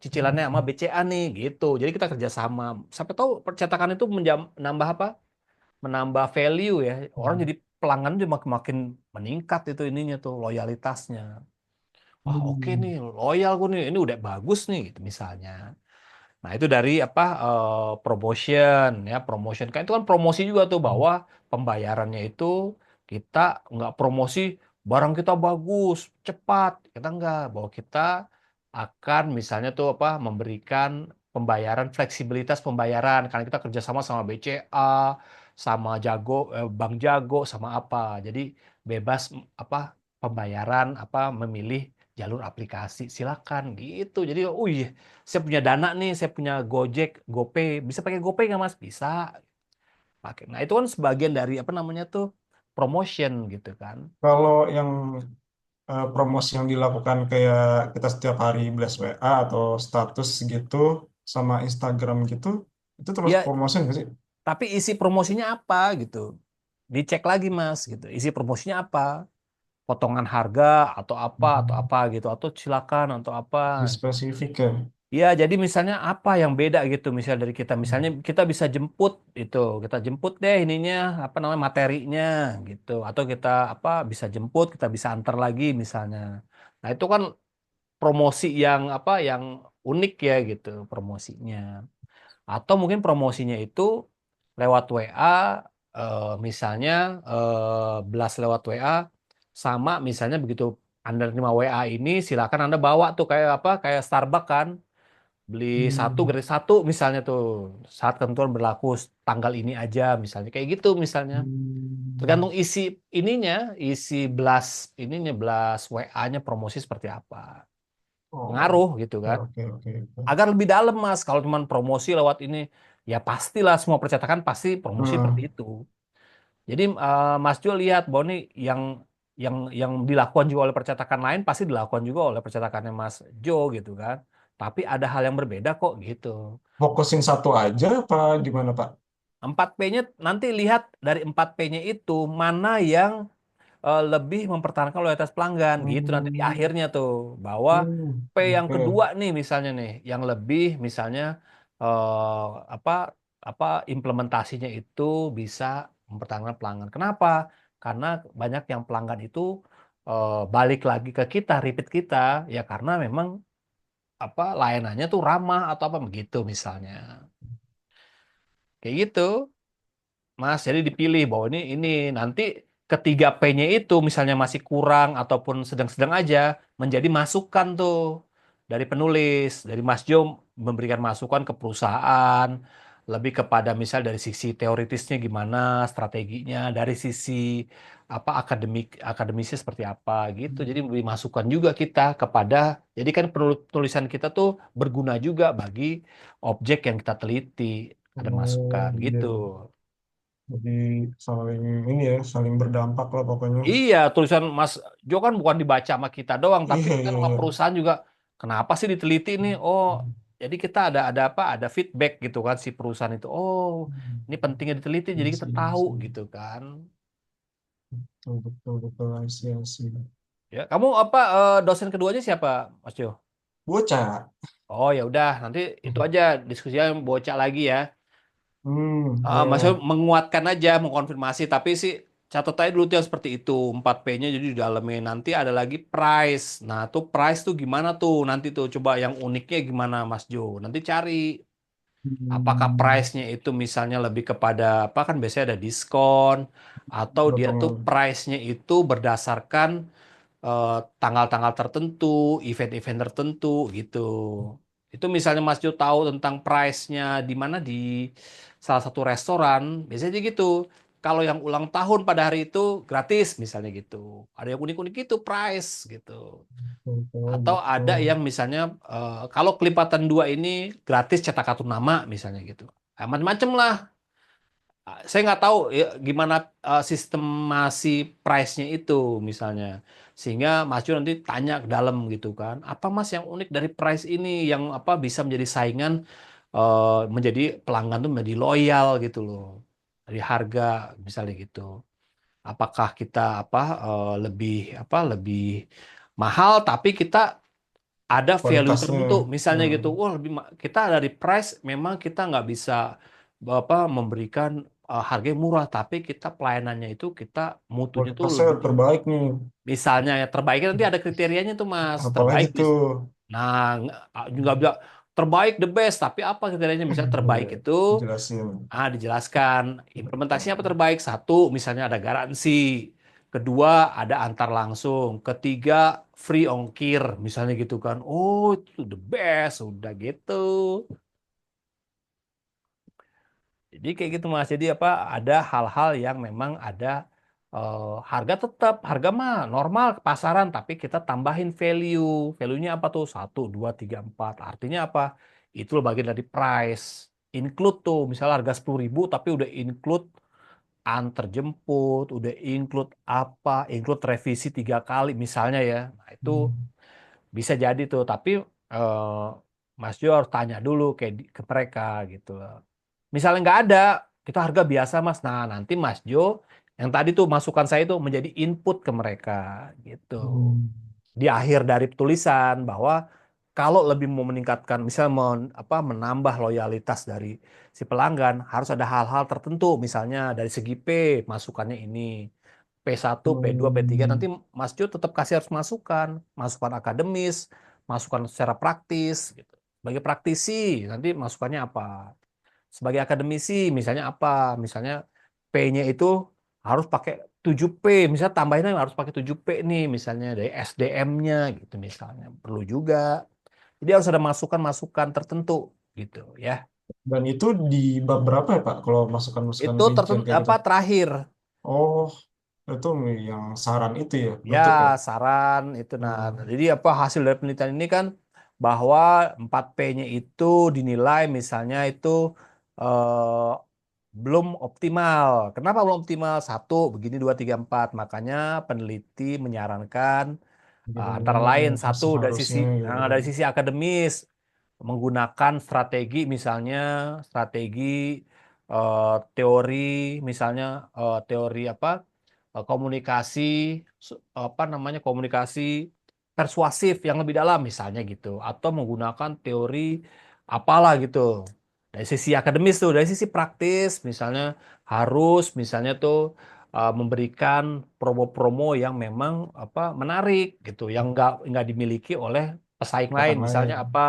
Cicilannya sama BCA nih gitu. Jadi kita kerjasama. Sampai tahu percetakan itu menambah apa? Menambah value ya. Orang jadi pelanggan juga makin makin meningkat itu ininya tuh loyalitasnya. Wah, oke nih, loyal gue nih. Ini udah bagus nih gitu misalnya. Nah, itu dari promotion ya, promotion. Kan itu kan promosi juga tuh bahwa pembayarannya itu kita nggak promosi barang kita bagus, cepat. Kita nggak, bahwa kita akan misalnya tuh memberikan pembayaran fleksibilitas pembayaran karena kita kerjasama sama BCA, sama Bank Jago, sama apa. Jadi bebas pembayaran memilih jalur aplikasi silakan gitu. Jadi iya saya punya dana nih, saya punya Gojek, GoPay, bisa pakai GoPay nggak Mas? Bisa pakai. Nah itu kan sebagian dari promotion gitu kan. Kalau yang promosi yang dilakukan kayak kita setiap hari blast WA atau status gitu sama Instagram gitu, itu terus Ya, promosi nggak sih? tapi isi promosinya apa gitu? Dicek lagi Mas gitu. Isi promosinya apa? Potongan harga atau Hmm. apa gitu atau silakan atau apa. Lebih spesifik ya. Ya, jadi misalnya apa yang beda gitu misal dari kita. Misalnya kita bisa jemput itu, kita jemput deh ininya materinya gitu atau kita bisa jemput, kita bisa antar lagi misalnya. Nah, itu kan promosi yang unik ya gitu promosinya. Atau mungkin promosinya itu lewat WA misalnya blast lewat WA sama misalnya begitu Anda terima WA ini silakan Anda bawa tuh kayak Starbucks kan beli satu Hmm. gratis satu misalnya tuh saat ketentuan berlaku tanggal ini aja misalnya kayak gitu misalnya Hmm. tergantung isi blast WA-nya promosi seperti apa Oh, Ngaruh gitu oke, kan. oke, oke, oke. Agar lebih dalam Mas, kalau cuma promosi lewat ini, ya pastilah semua percetakan pasti promosi seperti Hmm. itu. Jadi Mas Jo lihat bahwa ini yang dilakukan juga oleh percetakan lain pasti dilakukan juga oleh percetakannya Mas Jo gitu kan. Tapi ada hal yang berbeda kok gitu. Fokusin satu aja apa gimana, Pak? 4P-nya nanti lihat dari 4P-nya itu mana yang lebih mempertahankan loyalitas pelanggan gitu nanti di Hmm. akhirnya tuh bahwa P yang Oke. kedua nih misalnya nih yang lebih misalnya eh, apa apa implementasinya itu bisa mempertahankan pelanggan. Kenapa? Karena banyak yang pelanggan itu balik lagi ke kita, repeat kita ya karena memang layanannya tuh ramah atau apa begitu misalnya. Kayak gitu. Mas, jadi dipilih bahwa ini nanti ketiga P-nya itu misalnya masih kurang ataupun sedang-sedang aja menjadi masukan tuh dari penulis, dari Mas Jo memberikan masukan ke perusahaan lebih kepada misal dari sisi teoritisnya gimana, strateginya, dari sisi akademisnya seperti apa gitu. Jadi memberi masukan juga kita kepada jadi kan penulisan kita tuh berguna juga bagi objek yang kita teliti. Ada masukan Oh, iya. gitu. Jadi saling ini ya, saling berdampak lah pokoknya. Iya, tulisan Mas Jo kan bukan dibaca sama kita doang, tapi Iya, kan iya, sama iya. perusahaan juga. Kenapa sih diteliti nih? Oh, jadi kita ada apa? Ada feedback gitu kan si perusahaan itu. Oh, ini pentingnya diteliti, Iya jadi kita sih, iya tahu sih. gitu kan. Betul, betul, betul. I see, I see. Ya, kamu dosen keduanya siapa, Mas Jo? Bocah. Oh ya udah, nanti itu aja diskusinya bocah lagi ya. Maksudnya Ya. menguatkan aja, mengkonfirmasi. Tapi sih catat aja dulu tuh yang seperti itu. 4P-nya jadi di dalamnya. Nanti ada lagi price. Nah tuh price tuh gimana tuh? Nanti tuh coba yang uniknya gimana Mas Jo. Nanti cari. Apakah Hmm, price-nya itu misalnya lebih kepada apa kan biasanya ada diskon. Atau dia tuh potongan. price-nya itu berdasarkan tanggal-tanggal tertentu, event-event tertentu gitu. Itu misalnya Mas Jo tahu tentang price-nya di mana di salah satu restoran, biasanya aja gitu. Kalau yang ulang tahun pada hari itu gratis misalnya gitu. Ada yang unik-unik gitu price gitu. Betul, Atau ada betul. yang misalnya kalau kelipatan dua ini gratis cetak kartu nama misalnya gitu. Macam-macam lah. Saya nggak tahu ya, gimana sistemasi price-nya itu misalnya. Sehingga Mas Jo nanti tanya ke dalam gitu kan. Apa Mas yang unik dari price ini yang bisa menjadi saingan menjadi pelanggan tuh menjadi loyal gitu loh. Dari harga misalnya gitu. Apakah kita lebih lebih mahal tapi kita ada value Kualitasnya. tertentu misalnya Hmm. gitu. Wah, kita dari price memang kita nggak bisa memberikan harga yang murah, tapi kita pelayanannya itu kita mutunya tuh Kualitasnya lebih terbaik nih. misalnya ya terbaiknya nanti ada kriterianya tuh Mas. Apalagi Terbaik tuh. nah juga bilang terbaik the best, tapi apa kriterianya? Misalnya terbaik Iya, itu jelasin. dijelaskan implementasinya apa terbaik. Satu, misalnya ada garansi. Kedua, ada antar langsung. Ketiga, free ongkir, misalnya gitu kan. Oh, itu the best, udah gitu. Jadi kayak gitu Mas. Jadi ada hal-hal yang memang ada harga tetap, harga mah normal ke pasaran, tapi kita tambahin value. Value-nya apa tuh? Satu, dua, tiga, empat. Artinya apa? Itu bagian dari price. Include tuh, misalnya harga 10.000 tapi udah include antar jemput, udah include include revisi 3 kali misalnya ya. Nah, itu Hmm. bisa jadi tuh, tapi eh, Mas Jo harus tanya dulu ke mereka gitu. Misalnya nggak ada, kita harga biasa Mas. Nah, nanti Mas Jo yang tadi tuh masukan saya itu menjadi input ke mereka gitu. Hmm. Di akhir dari tulisan bahwa kalau lebih mau meningkatkan, misalnya menambah loyalitas dari si pelanggan, harus ada hal-hal tertentu. Misalnya dari segi P, masukannya ini. P1, P2, P3, nanti Hmm. Mas Jo tetap kasih harus masukan. Masukan akademis, masukan secara praktis. Gitu. Sebagai praktisi, nanti masukannya apa? Sebagai akademisi, misalnya apa? Misalnya P-nya itu harus pakai 7P, misalnya tambahinnya harus pakai 7P nih, misalnya dari SDM-nya gitu misalnya. Perlu juga. Jadi harus ada masukan-masukan tertentu gitu ya. Dan itu di bab berapa ya, Pak? Kalau masukan-masukan Itu rincian kayak gitu. terakhir. Oh, itu yang saran itu ya, Ya, nutup ya. saran itu nah. Hmm. Jadi hasil dari penelitian ini kan bahwa 4P-nya itu dinilai misalnya itu eh, belum optimal. Kenapa belum optimal? Satu, begini, dua, tiga, empat. Makanya peneliti menyarankan antara lain satu seharusnya gitu kan. dari sisi akademis menggunakan strategi misalnya strategi teori misalnya teori apa komunikasi apa namanya komunikasi persuasif yang lebih dalam misalnya gitu atau menggunakan teori apalah gitu dari sisi akademis tuh dari sisi praktis misalnya harus misalnya tuh memberikan promo-promo yang memang apa menarik gitu yang nggak dimiliki oleh pesaing lain Rekan misalnya lain. apa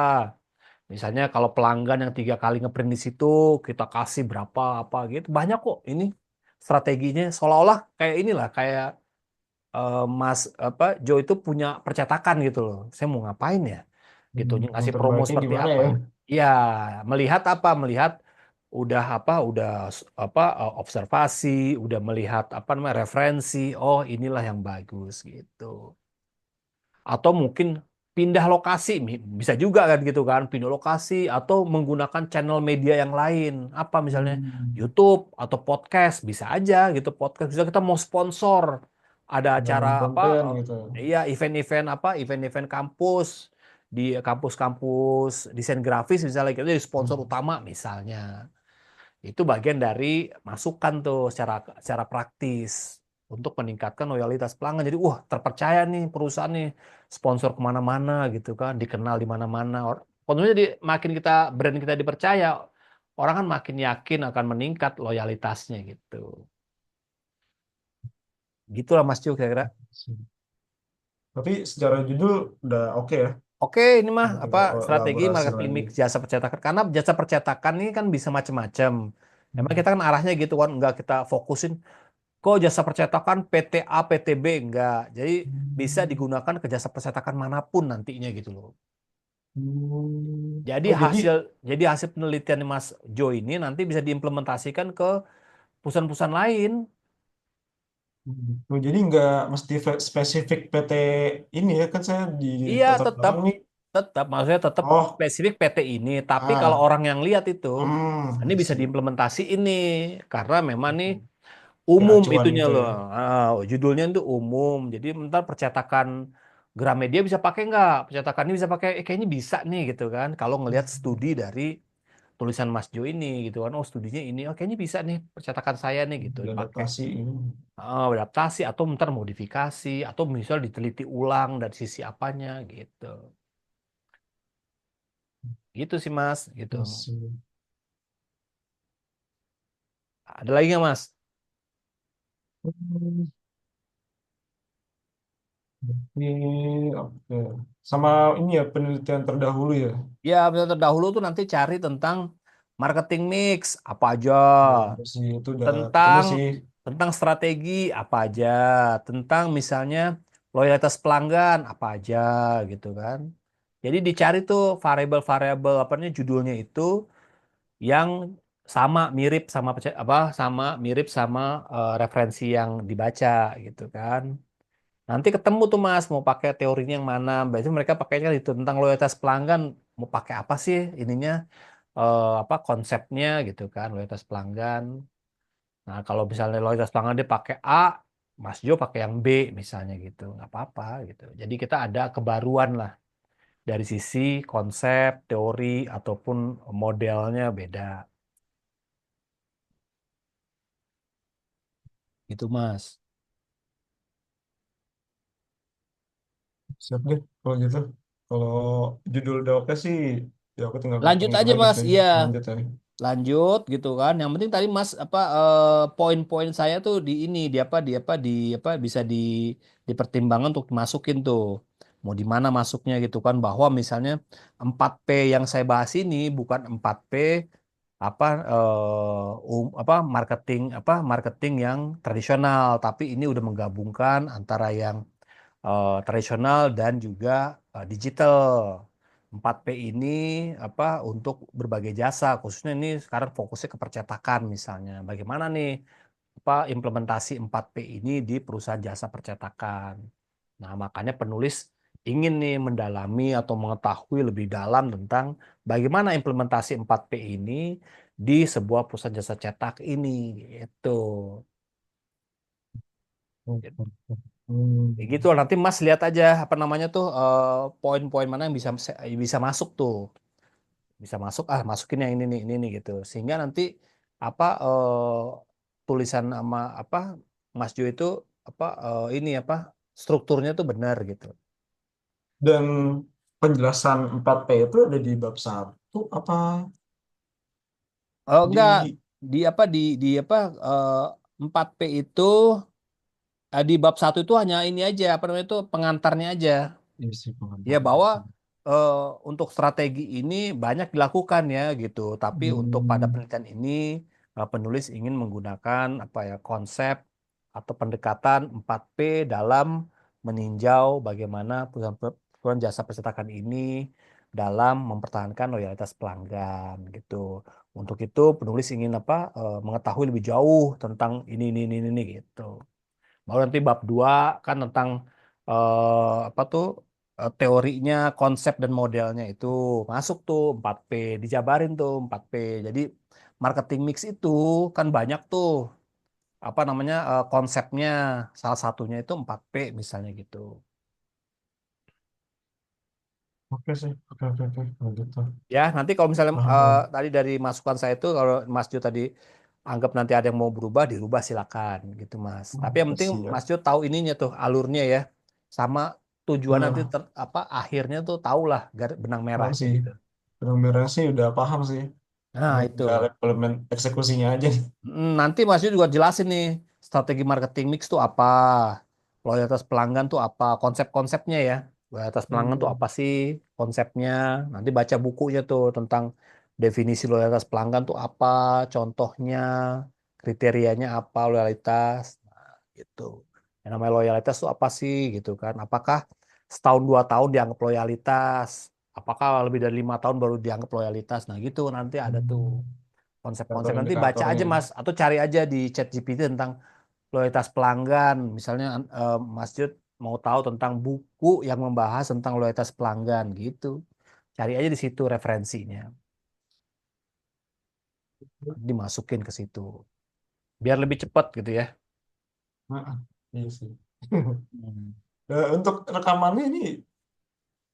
misalnya kalau pelanggan yang 3 kali ngeprint di situ kita kasih berapa apa gitu banyak kok ini strateginya seolah-olah kayak inilah kayak Mas apa Joe itu punya percetakan gitu loh saya mau ngapain ya gitu Yang ngasih promo terbaiknya seperti gimana apa ya? ya melihat apa melihat udah apa udah apa observasi udah melihat apa namanya referensi oh inilah yang bagus gitu atau mungkin pindah lokasi bisa juga kan gitu kan pindah lokasi atau menggunakan channel media yang lain apa misalnya Hmm. YouTube atau podcast bisa aja gitu podcast bisa kita mau sponsor ada acara Dalam apa konten gitu. iya event-event apa event-event kampus di kampus-kampus desain grafis misalnya kita jadi sponsor Hmm. utama misalnya itu bagian dari masukan tuh secara praktis untuk meningkatkan loyalitas pelanggan. Jadi, wah terpercaya nih perusahaan nih, sponsor kemana-mana gitu kan, dikenal di mana-mana. Tentunya makin brand kita dipercaya, orang kan makin yakin akan meningkat loyalitasnya gitu. Gitulah Mas Ju kira-kira. Tapi secara judul udah oke ya. Oke, ini mah Nah, apa tinggal strategi elaborasi marketing lagi. mix jasa percetakan. Karena jasa percetakan ini kan bisa macam-macam. Memang Hmm. kita kan arahnya gitu kan, nggak kita fokusin kok jasa percetakan PT A, PT B enggak. Jadi bisa Hmm. digunakan ke jasa percetakan manapun nantinya gitu loh. Hmm. Jadi Oh jadi, hasil penelitian Mas Jo ini nanti bisa diimplementasikan ke perusahaan-perusahaan lain. oh, jadi nggak mesti spesifik PT ini ya kan saya di Iya, latar tetap belakang nih. tetap maksudnya tetap Oh, spesifik PT ini, tapi kalau ah, orang yang lihat itu ini I bisa see. diimplementasi ini karena memang nih Kayak umum acuan itunya gitu loh. ya. Judulnya itu umum. Jadi ntar percetakan Gramedia bisa pakai nggak? Percetakan ini bisa pakai, kayaknya bisa nih gitu kan. Kalau ngelihat studi dari tulisan Mas Jo ini gitu kan. Oh studinya ini, oh kayaknya bisa nih percetakan saya nih gitu pakai. Diadaptasi ini. Adaptasi atau ntar modifikasi atau misal diteliti ulang dari sisi apanya gitu. Gitu sih Mas gitu. I see. Ada lagi nggak Mas? Hmm, Ini oke. Sama ini ya penelitian terdahulu ya. Ya, bisa terdahulu tuh nanti cari tentang marketing mix apa aja, Oh, sih itu udah ketemu tentang sih. tentang strategi apa aja, tentang misalnya loyalitas pelanggan apa aja gitu kan. Jadi dicari tuh variabel-variabel apa namanya judulnya itu yang sama mirip sama sama mirip sama referensi yang dibaca gitu kan. Nanti ketemu tuh Mas mau pakai teorinya yang mana. Biasanya mereka pakainya itu tentang loyalitas pelanggan mau pakai apa sih ininya apa konsepnya gitu kan loyalitas pelanggan. Nah, kalau misalnya loyalitas pelanggan dia pakai A, Mas Jo pakai yang B misalnya gitu, nggak apa-apa gitu. Jadi kita ada kebaruan lah dari sisi konsep, teori ataupun modelnya beda. Gitu Mas. Siap deh kalau gitu. Kalau judul udah oke sih, ya aku tinggal Lanjut hitung-hitung aja aja Mas, sih. iya. Lanjut ya. Lanjut gitu kan. Yang penting tadi Mas apa poin-poin saya tuh di ini di apa bisa dipertimbangkan untuk dimasukin tuh. Mau di mana masuknya gitu kan bahwa misalnya 4P yang saya bahas ini bukan 4P apa marketing yang tradisional tapi ini udah menggabungkan antara yang tradisional dan juga digital. 4P ini apa untuk berbagai jasa, khususnya ini sekarang fokusnya ke percetakan misalnya. Bagaimana nih apa implementasi 4P ini di perusahaan jasa percetakan. Nah, makanya penulis ingin nih mendalami atau mengetahui lebih dalam tentang bagaimana implementasi 4P ini di sebuah perusahaan jasa cetak ini gitu. Kayak gitu nanti Mas lihat aja apa namanya tuh poin-poin mana yang bisa masuk tuh. Bisa masuk masukin yang ini nih gitu. Sehingga nanti apa tulisan sama apa Mas Jo itu apa ini apa strukturnya tuh benar gitu. Dan penjelasan 4P itu ada di bab 1 apa Oh enggak di di apa di apa 4P itu di bab 1 itu hanya ini aja apa namanya itu pengantarnya aja. isi Ya pengantarnya? bahwa eh, untuk strategi ini banyak dilakukan ya gitu. Tapi untuk pada Hmm. penelitian ini penulis ingin menggunakan apa ya konsep atau pendekatan 4P dalam meninjau bagaimana perusahaan jasa percetakan ini dalam mempertahankan loyalitas pelanggan gitu. Untuk itu penulis ingin apa mengetahui lebih jauh tentang ini gitu. Baru nanti bab 2 kan tentang apa tuh teorinya, konsep dan modelnya itu masuk tuh 4P, dijabarin tuh 4P. Jadi marketing mix itu kan banyak tuh apa namanya konsepnya. Salah satunya itu 4P misalnya gitu. Oke sih, oke, kalau gitu. Ya, nanti kalau misalnya Paham, paham. tadi dari masukan saya itu kalau Mas Jo tadi anggap nanti ada yang mau berubah, dirubah silakan gitu Mas. Tapi yang penting Siap. Mas Jo tahu ininya tuh alurnya ya, sama tujuan nanti Nah, apa akhirnya tuh tahulah benang paham merahnya sih. gitu. Benang merah sih udah paham sih. Nah itu. Tinggal implement eksekusinya aja. Nanti Mas Jo juga jelasin nih strategi marketing mix tuh apa, loyalitas pelanggan tuh apa, konsep-konsepnya ya. Loyalitas pelanggan tuh Hmm. apa sih konsepnya? Nanti baca bukunya tuh tentang definisi loyalitas pelanggan tuh apa, contohnya, kriterianya apa loyalitas, nah, gitu. Yang namanya loyalitas tuh apa sih gitu kan? Apakah setahun 2 tahun dianggap loyalitas? Apakah lebih dari 5 tahun baru dianggap loyalitas? Nah gitu nanti ada tuh konsep-konsep nanti baca Indikator-indikatornya. aja Mas atau cari aja di ChatGPT tentang loyalitas pelanggan misalnya Mas Jud mau tahu tentang buku yang membahas tentang loyalitas pelanggan gitu cari aja di situ referensinya dimasukin ke situ biar lebih cepat gitu ya. Heeh, iya sih. Hmm. Untuk rekamannya ini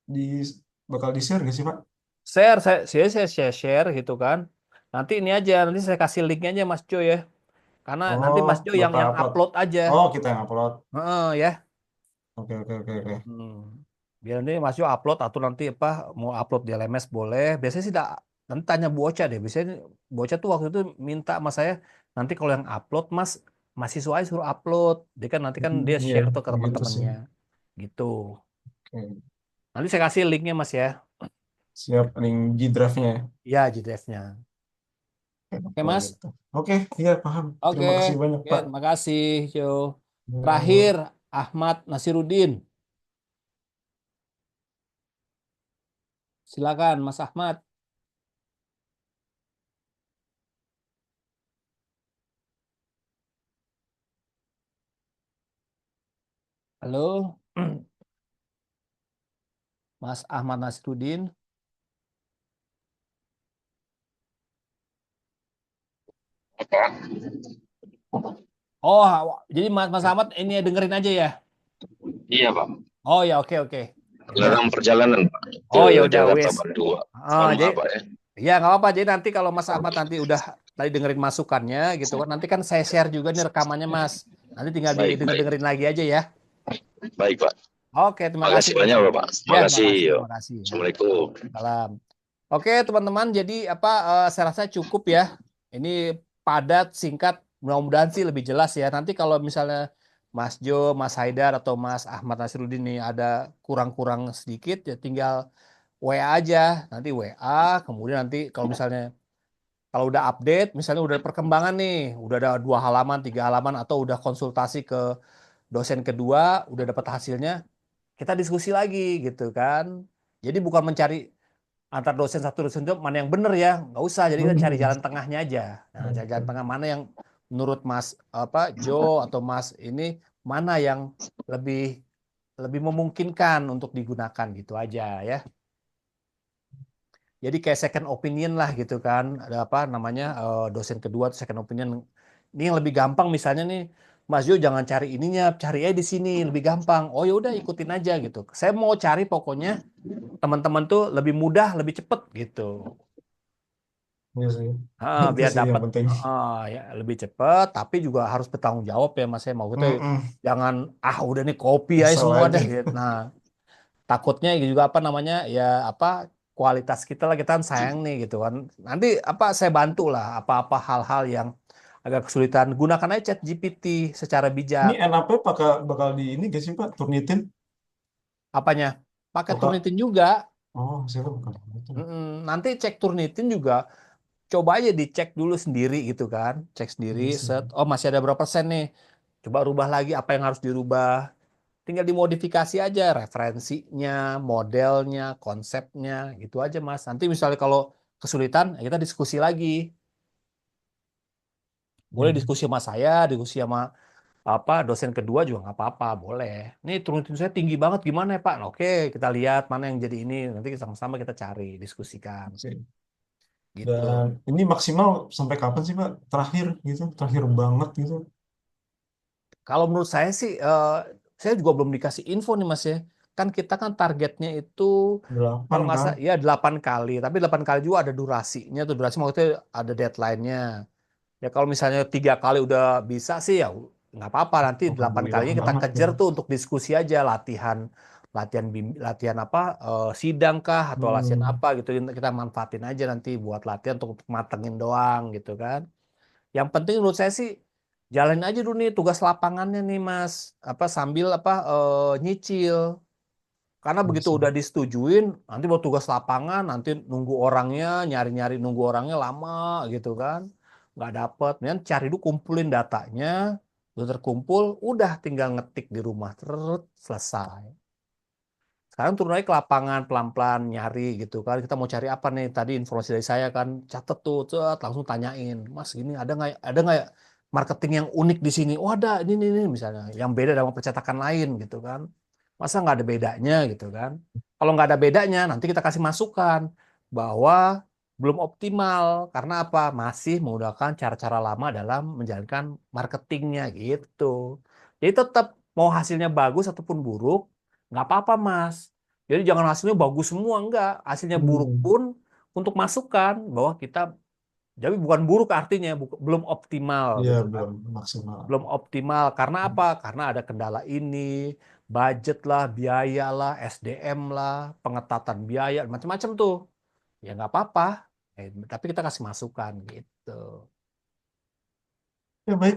di bakal di-share nggak sih, Pak? Saya share gitu kan nanti ini aja nanti saya kasih linknya aja Mas Jo ya karena nanti Oh, Mas Jo yang Bapak yang upload. upload aja. Oh, kita yang upload. Heeh, ya. Oke. Hmm. Biar nanti Mas Yo upload atau nanti apa mau upload di LMS boleh. Biasanya sih nanti tanya Bu Ocha deh. Biasanya Bu Ocha tuh waktu itu minta sama saya nanti kalau yang upload Mas mahasiswa aja suruh upload. Dia kan nanti kan dia Iya, share tuh ke begitu sih. teman-temannya gitu. Oke. Nanti saya kasih linknya Mas ya. Siap link G Drive-nya ya. Ya GDF-nya. Oke, Oke kalau Mas. gitu. Oke, iya paham. Oke. Terima kasih banyak, Oke, Pak. terima kasih Yo. Terakhir Yo. Ahmad Nasiruddin. Silakan Mas Ahmad. Halo. Mas Ahmad Nasiruddin. Oh, jadi Mas Ahmad ini ya dengerin aja ya. Iya, Pak. Oh ya, oke oke. Ya udah. Dalam perjalanan, Pak, Oh ya ke udah Jakarta wes. Bandung, Pak. Ah, Mohon jadi maaf, Pak ya. ya nggak apa-apa. Jadi nanti kalau Mas Ahmad nanti udah tadi dengerin masukannya gitu kan. Nanti kan saya share juga nih rekamannya Mas. Nanti tinggal Baik, baik. didengerin lagi aja ya. Baik, Pak. Oke, terima kasih Makasih Mas banyak, Ahmad. Pak. Ya, Makasih. makasih, Yuk. makasih. Ya. Assalamualaikum. Salam. Oke, teman-teman. Jadi apa saya rasa cukup ya. Ini padat, singkat. Mudah-mudahan sih lebih jelas ya. Nanti kalau misalnya Mas Jo, Mas Haidar atau Mas Ahmad Nasruddin ini ada kurang-kurang sedikit ya tinggal WA aja. Nanti WA, kemudian nanti kalau misalnya kalau udah update, misalnya udah ada perkembangan nih, udah ada 2 halaman, 3 halaman atau udah konsultasi ke dosen kedua, udah dapat hasilnya, kita diskusi lagi gitu kan. Jadi bukan mencari antar dosen satu dosen itu mana yang benar ya nggak usah jadi kita cari jalan tengahnya aja nah cari jalan tengah mana yang menurut Mas apa Jo atau Mas ini mana yang lebih lebih memungkinkan untuk digunakan gitu aja ya. Jadi kayak second opinion lah gitu kan. Ada apa namanya dosen kedua second opinion. Ini yang lebih gampang misalnya nih, Mas Jo jangan cari ininya, cari aja di sini lebih gampang. Oh ya udah ikutin aja gitu. Saya mau cari pokoknya teman-teman tuh lebih mudah, lebih cepet gitu. Iya sih. Itu Biar sih yang dapat penting. ya lebih cepet, tapi juga harus bertanggung jawab ya Mas. Saya mau kita Mm-mm. jangan udah nih copy aja Asal semua aja. deh. Gitu. Nah takutnya juga apa namanya ya apa kualitas kita lah kita kan sayang nih gitu kan. Nanti apa saya bantu lah apa-apa hal-hal yang agak kesulitan gunakan aja ChatGPT secara Ini bijak. NAP bakal di ini gak sih Pak? Turnitin? Apanya? Pakai Bakal. Turnitin juga. Oh, saya bakal itu. Nanti cek Turnitin juga coba aja dicek dulu sendiri gitu kan. Cek sendiri Iya sih. set oh masih ada berapa persen nih. Coba rubah lagi apa yang harus dirubah. Tinggal dimodifikasi aja referensinya, modelnya, konsepnya, gitu aja Mas. Nanti misalnya kalau kesulitan, ya kita diskusi lagi. Boleh Iya. diskusi sama saya, diskusi sama apa dosen kedua juga nggak apa-apa, boleh. Ini turun saya tinggi banget gimana ya Pak? Nah, oke, kita lihat mana yang jadi ini. Nanti sama-sama kita cari, diskusikan, Sih. gitu. Dan ini maksimal sampai kapan sih Pak? Terakhir gitu, terakhir banget gitu. Kalau menurut saya sih, saya juga belum dikasih info nih Mas ya. Kan kita kan targetnya itu 8 kalau nggak kan? salah ya 8 kali, tapi 8 kali juga ada durasinya tuh. Durasi maksudnya ada deadline-nya. Ya kalau misalnya 3 kali udah bisa sih ya nggak apa-apa. Nanti 8 Alhamdulillah kalinya kita banget kejar ya. tuh untuk diskusi aja latihan latihan latihan apa sidang kah atau latihan Hmm. apa gitu kita manfaatin aja nanti buat latihan untuk matengin doang gitu kan. Yang penting menurut saya sih jalanin aja dulu nih tugas lapangannya nih Mas. Apa sambil apa nyicil. Karena Iya begitu sih. udah disetujuin, nanti buat tugas lapangan, nanti nunggu orangnya, nyari-nyari nunggu orangnya lama gitu kan. Nggak dapet. Kemudian cari dulu kumpulin datanya, udah terkumpul, udah tinggal ngetik di rumah, terus selesai. Sekarang turun aja ke lapangan pelan-pelan nyari gitu kan. Kita mau cari apa nih? Tadi informasi dari saya kan catet tuh, cet, langsung tanyain, Mas gini ada nggak ya marketing yang unik di sini? Oh ada, ini misalnya yang beda dengan percetakan lain gitu kan. Masa nggak ada bedanya gitu kan? Kalau nggak ada bedanya, nanti kita kasih masukan bahwa belum optimal karena apa? Masih menggunakan cara-cara lama dalam menjalankan marketingnya gitu. Jadi tetap mau hasilnya bagus ataupun buruk nggak apa-apa Mas. Jadi jangan hasilnya bagus semua, enggak. Hasilnya buruk Hmm. pun untuk masukan bahwa kita, jadi bukan buruk artinya, belum optimal Iya, gitu kan. belum maksimal. Belum optimal, karena apa? Karena ada kendala ini, budget lah, biaya lah, SDM lah, pengetatan biaya, macam-macam tuh. Ya nggak apa-apa, tapi kita kasih masukan gitu. Ya baik,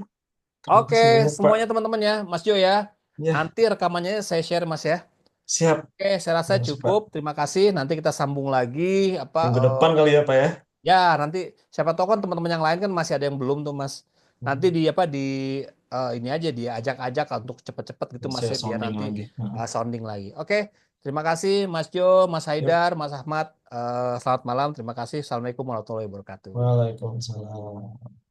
terima Oke, kasih banyak Pak. semuanya teman-teman ya, Mas Jo ya. Ya, Nanti rekamannya saya share Mas ya. siap. Oke, saya rasa Terima kasih Pak. cukup. Terima kasih. Nanti kita sambung lagi. Apa? Minggu depan kali ya Pak ya. Ya, nanti siapa tahu kan teman-teman yang lain kan masih ada yang belum tuh, Mas. Nanti di apa di ini aja diajak-ajak untuk cepet-cepet gitu, Mas Saya ya, biar sounding nanti lagi. Nah, sounding lagi. Oke, terima kasih, Mas Jo, Mas yuk. Haidar, Mas Ahmad. Selamat malam. Terima kasih. Assalamualaikum warahmatullahi wabarakatuh. Waalaikumsalam.